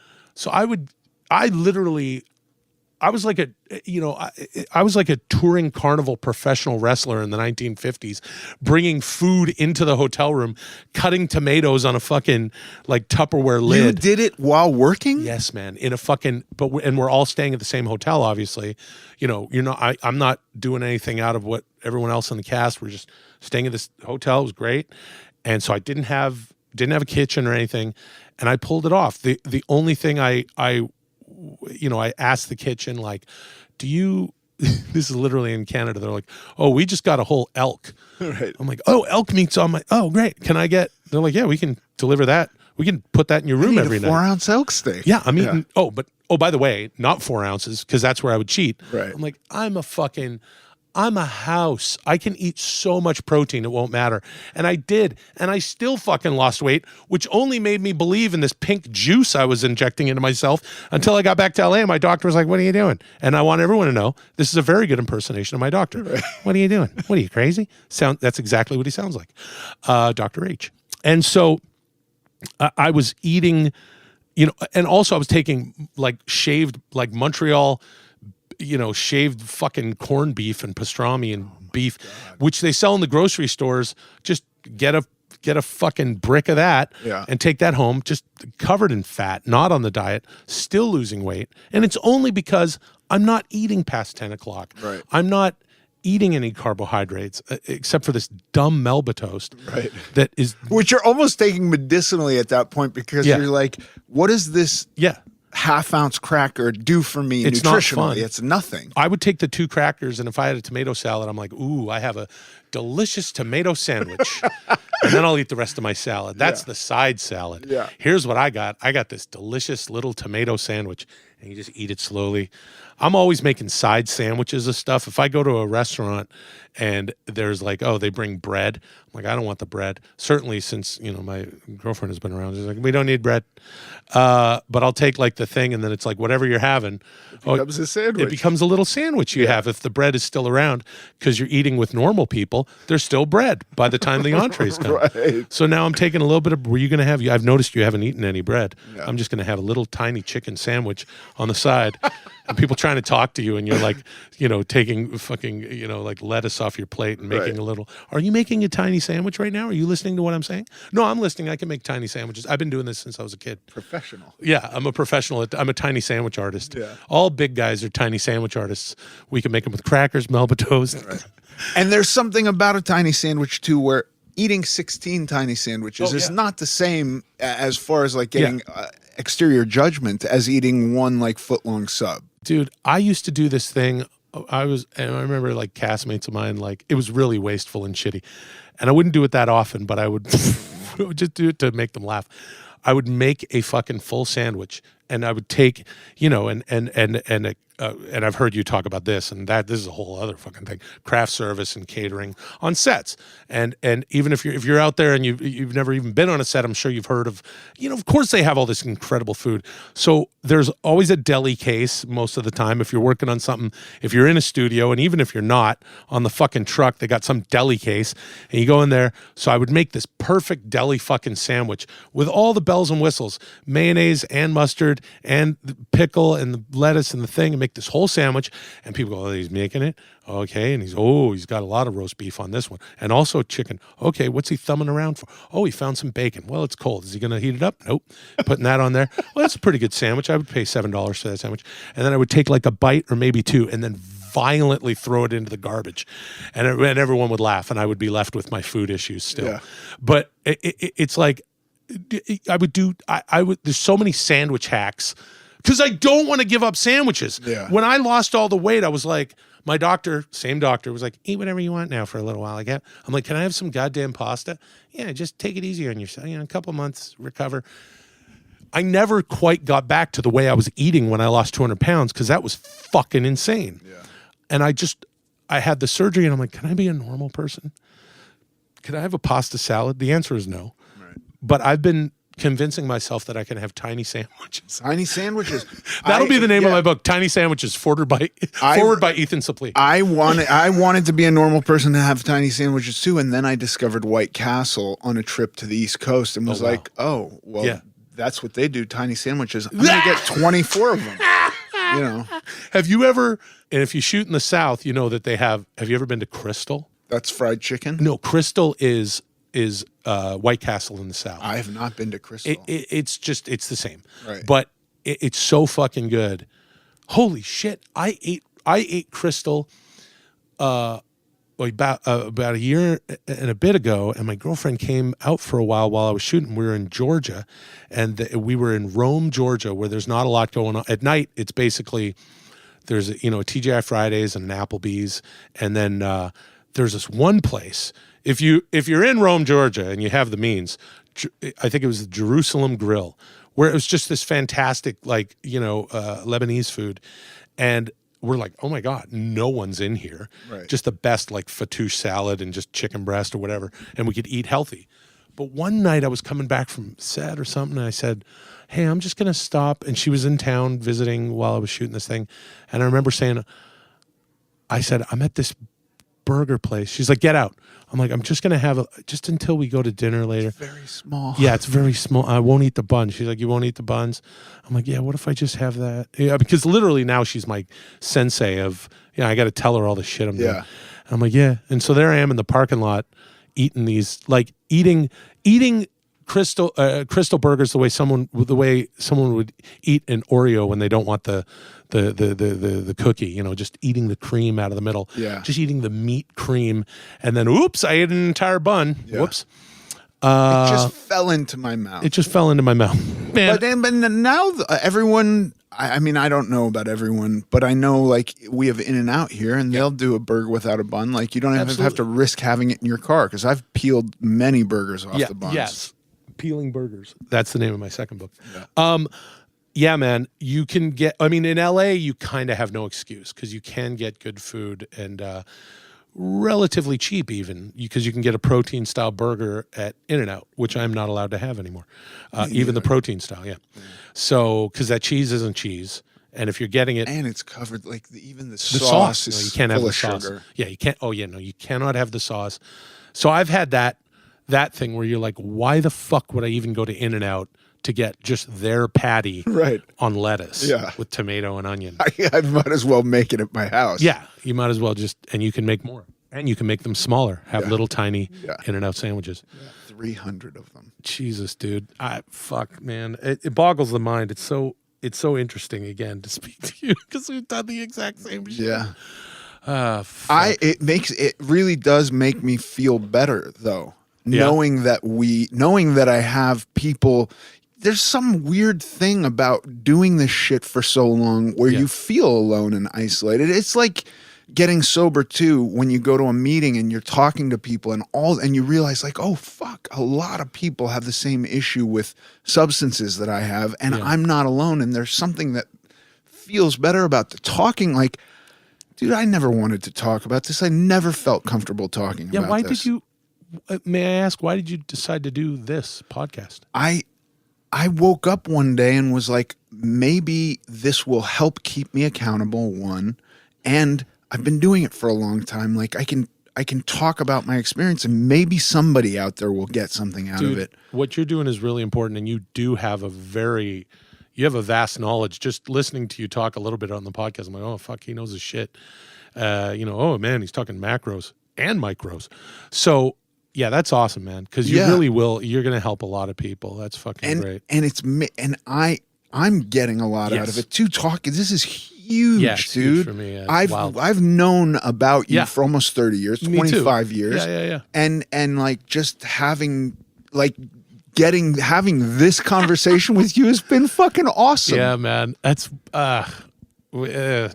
I was like a touring carnival professional wrestler in the 1950s, bringing food into the hotel room, cutting tomatoes on a fucking like Tupperware lid. You did it while working? Yes, man. In a fucking, and we're all staying at the same hotel, obviously. I'm not doing anything out of what everyone else in the cast. We're just staying at this hotel. It was great. And so I didn't have a kitchen or anything. And I pulled it off. The only thing I asked the kitchen, like, do you, this is literally in Canada, they're like, oh, we just got a whole elk. Right. I'm like, oh, elk meat's on oh, great. Can I get, they're like, yeah, we can deliver that. We can put that in your room every night. 4-ounce elk steak. Yeah, I'm eating, by the way, not 4 ounces, because that's where I would cheat. Right. I'm like, I'm a house. I can eat so much protein, it won't matter. And I did. And I still fucking lost weight, which only made me believe in this pink juice I was injecting into myself until I got back to LA and my doctor was like, what are you doing? And I want everyone to know, this is a very good impersonation of my doctor. Right. What are you doing? What are you, crazy? That's exactly what he sounds like. Dr. H. And so I was eating, and also I was taking like shaved, like Montreal, shaved fucking corned beef and pastrami and beef, which they sell in the grocery stores. Just get a fucking brick of that and take that home, just covered in fat, not on the diet, still losing weight. And it's only because I'm not eating past 10 o'clock. Right. I'm not eating any carbohydrates except for this dumb Melba toast. Right. That is, which you're almost taking medicinally at that point, because you're like, what is this? Yeah. Half-ounce cracker do for me it's nutritionally? Not fun. It's nothing. I would take the 2 crackers, and if I had a tomato salad, I'm like, ooh, I have a delicious tomato sandwich. And then I'll eat the rest of my salad. That's the side salad. Yeah. Here's what I got. I got this delicious little tomato sandwich, and you just eat it slowly. I'm always making side sandwiches of stuff. If I go to a restaurant and there's like, oh, they bring bread, I'm like, I don't want the bread. Certainly, since my girlfriend has been around, she's like, we don't need bread. But I'll take like the thing, and then it's like whatever you're having. It becomes a sandwich. It becomes a little sandwich you have if the bread is still around, because you're eating with normal people. There's still bread by the time the entrees come. Right. So now I'm taking a little bit of. Were you going to have? I've noticed you haven't eaten any bread. Yeah. I'm just going to have a little tiny chicken sandwich on the side. And people trying to talk to you, and you're like, taking fucking, like lettuce off your plate and making a little. Are you making a tiny sandwich right now? Are you listening to what I'm saying? No, I'm listening. I can make tiny sandwiches. I've been doing this since I was a kid. Professional. Yeah, I'm a professional. I'm a tiny sandwich artist. Yeah. All big guys are tiny sandwich artists. We can make them with crackers, Melba toast. Right. And there's something about a tiny sandwich too, where eating 16 tiny sandwiches is not the same as far as like getting exterior judgment as eating one like foot-long sub. Dude, I used to do this thing. And I remember like castmates of mine, like it was really wasteful and shitty. And I wouldn't do it that often, but I would just do it to make them laugh. I would make a fucking full sandwich, and I would take, and I've heard you talk about this and that. This is a whole other fucking thing. Craft service and catering on sets, and even if you're out there and you've never even been on a set, I'm sure you've heard of. Of course they have all this incredible food. So there's always a deli case most of the time if you're working on something. If you're in a studio, and even if you're not on the fucking truck, they got some deli case, and you go in there. So I would make this perfect deli fucking sandwich with all the bells and whistles, mayonnaise and mustard and the pickle and the lettuce and the thing, and make this whole sandwich. And people go, oh, he's making it. Okay. And he's got a lot of roast beef on this one. And also chicken. Okay. What's he thumbing around for? Oh, he found some bacon. Well, it's cold. Is he going to heat it up? Nope. Putting that on there. Well, that's a pretty good sandwich. I would pay $7 for that sandwich. And then I would take like a bite or maybe two and then violently throw it into the garbage. And everyone would laugh, and I would be left with my food issues still. Yeah. But it's like, I would, there's so many sandwich hacks because I don't want to give up sandwiches. Yeah. When I lost all the weight, I was like, my doctor, same doctor, was like, eat whatever you want now for a little while. I'm like, can I have some goddamn pasta? Yeah, just take it easy on yourself. A couple months, recover. I never quite got back to the way I was eating when I lost 200 pounds because that was fucking insane. Yeah. And I had the surgery, and I'm like, can I be a normal person? Can I have a pasta salad? The answer is no. Right. But I've been convincing myself that I can have tiny sandwiches. Tiny sandwiches. That'll be the name of my book, Tiny Sandwiches, forward by Ethan Suplee. I wanted to be a normal person to have tiny sandwiches too, and then I discovered White Castle on a trip to the East Coast and was like, oh, well, that's what they do, tiny sandwiches. I'm going to get 24 of them. Have you ever, and if you shoot in the South, that they have you ever been to Crystal? That's fried chicken? No, Crystal is White Castle in the South. I have not been to Crystal. It's the same. Right. But it's so fucking good. Holy shit. I ate Crystal about a year and a bit ago, and my girlfriend came out for a while I was shooting. We were in Georgia, and we were in Rome, Georgia, where there's not a lot going on. At night, it's basically there's a TGI Fridays and an Applebee's, and then there's this one place. If you're in Rome, Georgia, and you have the means, I think it was the Jerusalem Grill, where it was just this fantastic Lebanese food, and we're like, oh my God, no one's in here. Right. Just the best like fattoush salad and just chicken breast or whatever, and we could eat healthy. But one night I was coming back from set or something, and I said, hey, I'm just gonna stop. And she was in town visiting while I was shooting this thing, and I remember saying, I said, I'm at this burger place. She's like, get out. I'm like, I'm just gonna have just until we go to dinner later. It's very small. Yeah, it's very small. I won't eat the buns. She's like, you won't eat the buns? I'm like, yeah, what if I just have that? Yeah, because literally now she's my sensei of, I got to tell her all the shit I'm doing. And I'm like, yeah. And so there I am in the parking lot eating these, like eating crystal burgers the way someone would eat an Oreo when they don't want the cookie, just eating the cream out of the middle. Yeah. Just eating the meat cream, and then oops, I ate an entire bun. Yeah. Whoops. It just fell into my mouth. It just fell into my mouth. Man. But now everyone, I mean, I don't know about everyone, but I know like we have In-N-Out here, and they'll do a burger without a bun. Like you don't have to risk having it in your car, because I've peeled many burgers off the buns. Yes. Peeling burgers. That's the name of my second book. Yeah, man, you can get, in LA, you kind of have no excuse because you can get good food and relatively cheap even, because you can get a protein style burger at In-N-Out, which I'm not allowed to have anymore. Even the protein style, yeah. So, because that cheese isn't cheese. And if you're getting it, and it's covered like even the sauce is you can't have full the of sauce. Sugar. Yeah, you can't. Oh yeah, no, you cannot have the sauce. So I've had that thing where you're like, why the fuck would I even go to In-N-Out to get just their patty Right. on lettuce Yeah. with tomato and onion. I might as well make it at my house. Yeah, you might as well and you can make more. And you can make them smaller, have little tiny In-N-Out sandwiches. 300 of them. Jesus, dude. Fuck, man. It boggles the mind. It's so interesting again to speak to you because we've done the exact same shit. Yeah. It really does make me feel better though. Knowing that I have people. There's some weird thing about doing this shit for so long where you feel alone and isolated. It's like getting sober too when you go to a meeting and you're talking to people and you realize like, oh fuck, a lot of people have the same issue with substances that I have, and I'm not alone. And there's something that feels better about the talking. Like, dude, I never wanted to talk about this. I never felt comfortable talking about this. Yeah, why did you? May I ask, why did you decide to do this podcast? I woke up one day and was like, maybe this will help keep me accountable, one, and I've been doing it for a long time. Like I can talk about my experience and maybe somebody out there will get something out of it. What you're doing is really important, and you do have a vast knowledge. Just listening to you talk a little bit on the podcast, I'm like, oh fuck, he knows his shit. Oh man, he's talking macros and micros. So yeah, that's awesome, man. Because you really will. You're going to help a lot of people. That's fucking great. And I'm getting a lot out of it too. This is huge, it's dude. huge for me. Yeah, I've known about you for almost 30 years, 25 years. Yeah. And like just having this conversation with you has been fucking awesome. Yeah, man. That's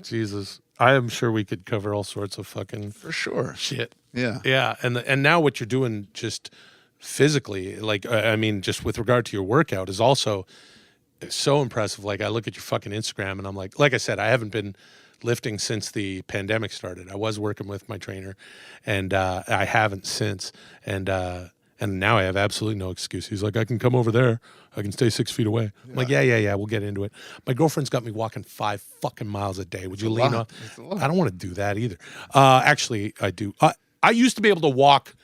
Jesus. I am sure we could cover all sorts of fucking for sure shit. Yeah. And now what you're doing just physically, like I mean, just with regard to your workout, is also so impressive. Like I look at your fucking Instagram and I'm like I said, I haven't been lifting since the pandemic started. I was working with my trainer, and I haven't since. And now I have absolutely no excuse. He's like, I can come over there. I can stay 6 feet away. I'm like, yeah, we'll get into it. My girlfriend's got me walking 5 fucking miles a day. Would you lean off? I don't want to do that either. Actually, I do. I used to be able to walk.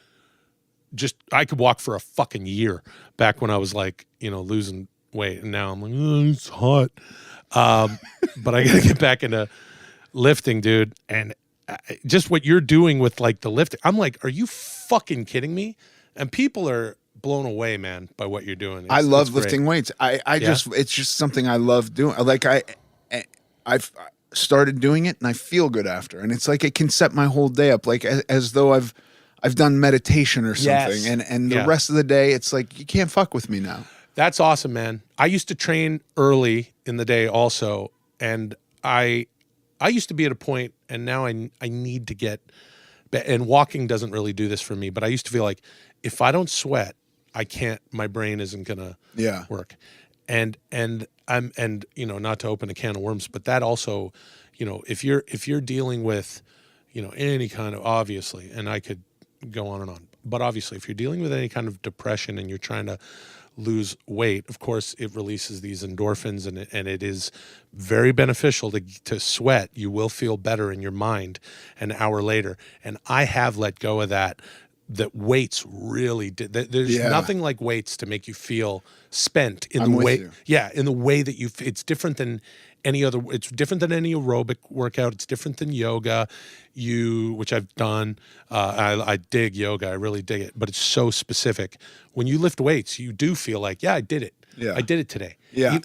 I could walk for a fucking year back when I was like, losing weight. And now I'm like, it's hot. But I got to get back into lifting, dude. And just what you're doing with like the lifting, I'm like, are you fucking kidding me? And people are blown away, man, by what you're doing. I love lifting weights. It's just something I love doing. Like I've started doing it and I feel good after. And it's like it can set my whole day up, like as though I've done meditation or something. Yes. And the rest of the day, it's like you can't fuck with me now. That's awesome, man. I used to train early in the day also, and I used to be at a point, and now I need to get. And walking doesn't really do this for me, but I used to feel like if I don't sweat, I can't. My brain isn't gonna work. And I'm not to open a can of worms, but that also, if you're dealing with, any kind of, obviously, and I could go on and on, but obviously if you're dealing with any kind of depression and you're trying to lose weight, of course it releases these endorphins, and it is very beneficial to sweat. You will feel better in your mind an hour later. And I have let go of that weights really did. There's nothing like weights to make you feel spent in the way. Yeah, in the way that it's different than any other. It's different than any aerobic workout. It's different than yoga, which I've done. I dig yoga. I really dig it. But it's so specific. When you lift weights, you do feel like, I did it. Yeah, I did it today. Yeah.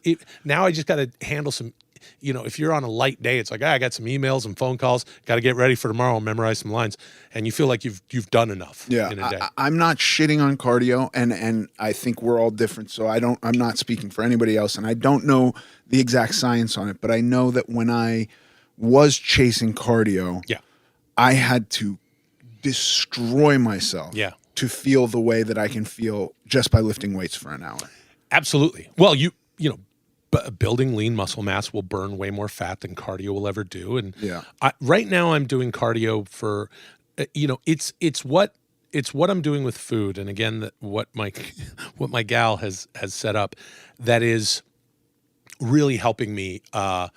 Now I just got to handle some. If you're on a light day, it's like, I got some emails and phone calls, got to get ready for tomorrow and memorize some lines. And you feel like you've done enough in a day. I'm not shitting on cardio, and I think we're all different. So I'm not speaking for anybody else, and I don't know the exact science on it, but I know that when I was chasing cardio, I had to destroy myself to feel the way that I can feel just by lifting weights for an hour. Absolutely. Well, building lean muscle mass will burn way more fat than cardio will ever do. And right now I'm doing cardio for, it's what I'm doing with food. And again, what my gal has set up that is really helping me. That's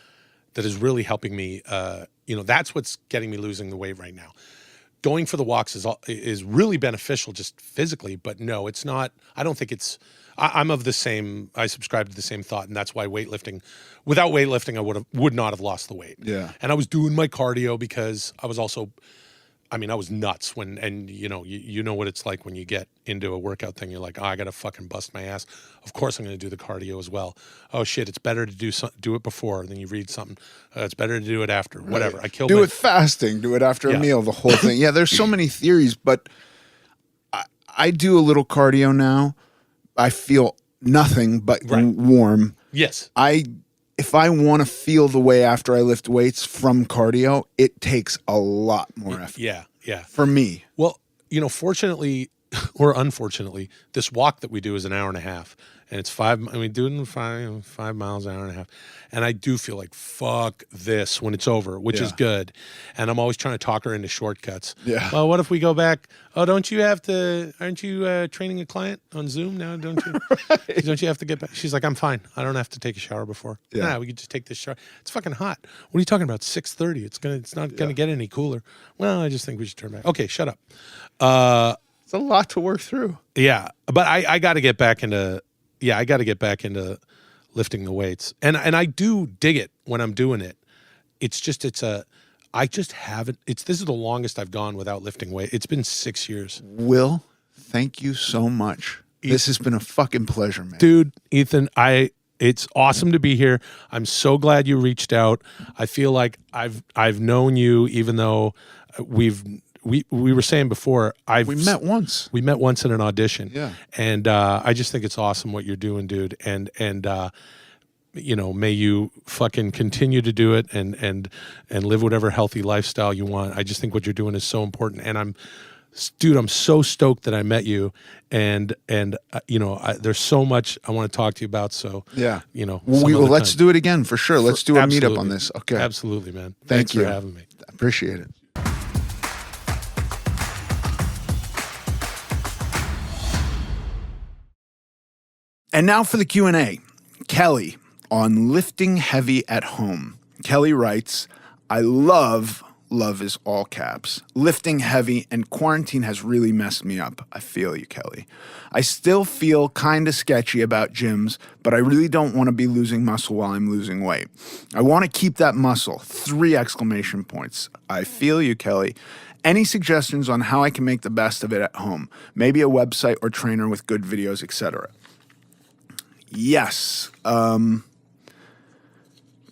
what's getting me losing the weight right now. Going for the walks is really beneficial just physically, but no, it's not. I don't think it's I'm of the same. I subscribe to the same thought, and that's why without weightlifting, I would not have lost the weight. Yeah. And I was doing my cardio because I was also, I mean, I was nuts and you know what it's like when you get into a workout thing. You're like, oh, I got to fucking bust my ass. Of course, I'm going to do the cardio as well. Oh shit, it's better to do it before than you read something. It's better to do it after. Whatever. I killed. Do it fasting. Do it after a meal. The whole thing. Yeah. There's so many theories, but I do a little cardio now. I feel nothing but warm. Yes. If I want to feel the way after I lift weights from cardio, it takes a lot more effort. Yeah. For me. Well, fortunately or unfortunately, this walk that we do is an hour and a half. And it's 5 miles, an hour and a half. And I do feel like, fuck this when it's over, which is good. And I'm always trying to talk her into shortcuts. Yeah. Well, what if we go back? Oh, aren't you training a client on Zoom now? Don't you? Right. Don't you have to get back? She's like, I'm fine. I don't have to take a shower before. Yeah. Nah, we could just take this shower. It's fucking hot. What are you talking about? 6:30. It's not going to get any cooler. Well, I just think we should turn back. Okay, shut up. It's a lot to work through. Yeah. But I got to get back into... Yeah, I got to get back into lifting the weights. And I do dig it when I'm doing it. It's just, this is the longest I've gone without lifting weight. It's been 6 years. Will, thank you so much. This has been a fucking pleasure, man. Dude, Ethan, it's awesome to be here. I'm so glad you reached out. I feel like I've known you, even though we were saying before, we met once. We met once in an audition. Yeah. And I just think it's awesome what you're doing, dude. And may you fucking continue to do it and live whatever healthy lifestyle you want. I just think what you're doing is so important. And I'm so stoked that I met you. And there's so much I want to talk to you about. So, let's do it again for sure. Let's do a meetup on this. Okay. Absolutely, man. Thanks for having me. Appreciate it. And now for the Q&A. Kelly on lifting heavy at home. Kelly writes, I love is all caps, lifting heavy, and quarantine has really messed me up. I feel you, Kelly. I still feel kind of sketchy about gyms, but I really don't want to be losing muscle while I'm losing weight. I want to keep that muscle. 3 exclamation points. I feel you, Kelly. Any suggestions on how I can make the best of it at home? Maybe a website or trainer with good videos, etc. Yes.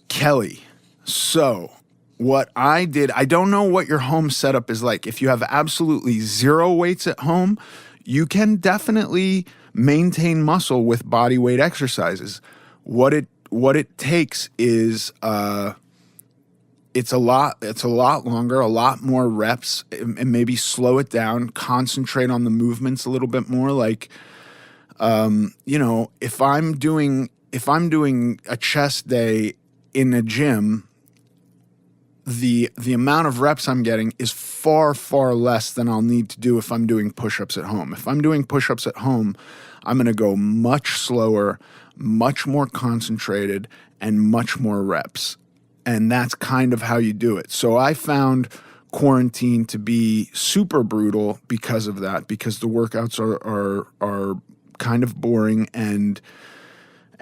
Kelly. So what I did, I don't know what your home setup is like. If you have absolutely 0 weights at home, you can definitely maintain muscle with body weight exercises. What it takes is it's a lot longer, a lot more reps, and maybe slow it down, concentrate on the movements a little bit more. Like if I'm doing a chest day in a gym, the amount of reps I'm getting is far, far less than I'll need to do if I'm doing push-ups at home. If I'm doing push-ups at home, I'm going to go much slower, much more concentrated, and much more reps. And that's kind of how you do it. So I found quarantine to be super brutal because of that, because the workouts are kind of boring and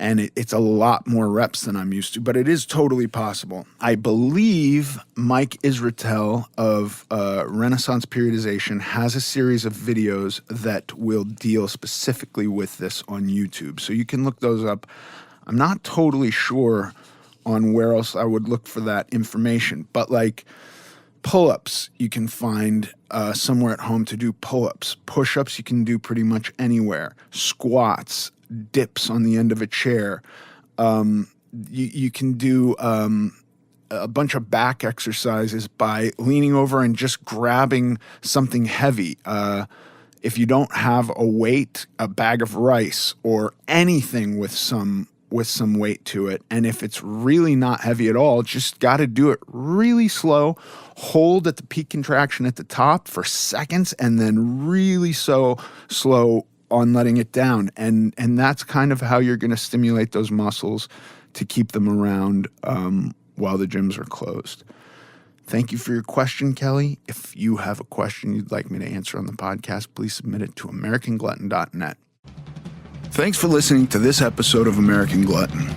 it's a lot more reps than I'm used to, but it is totally possible. I believe Mike Israetel of Renaissance Periodization has a series of videos that will deal specifically with this on YouTube. So you can look those up. I'm not totally sure on where else I would look for that information, but like pull-ups, you can find somewhere at home to do pull-ups. Push-ups, you can do pretty much anywhere. Squats, dips on the end of a chair. You can do a bunch of back exercises by leaning over and just grabbing something heavy. If you don't have a weight, a bag of rice or anything with some weight to it, and if it's really not heavy at all, just got to do it really slow. Hold at the peak contraction at the top for seconds, and then really slow on letting it down. And that's kind of how you're going to stimulate those muscles to keep them around while the gyms are closed. Thank you for your question, Kelly. If you have a question you'd like me to answer on the podcast, please submit it to americanglutton.net. Thanks for listening to this episode of American Glutton.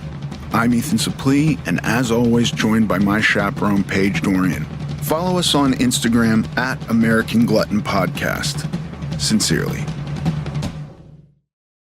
I'm Ethan Suplee, and as always, joined by my chaperone, Paige Dorian. Follow us on Instagram at American Glutton Podcast. Sincerely.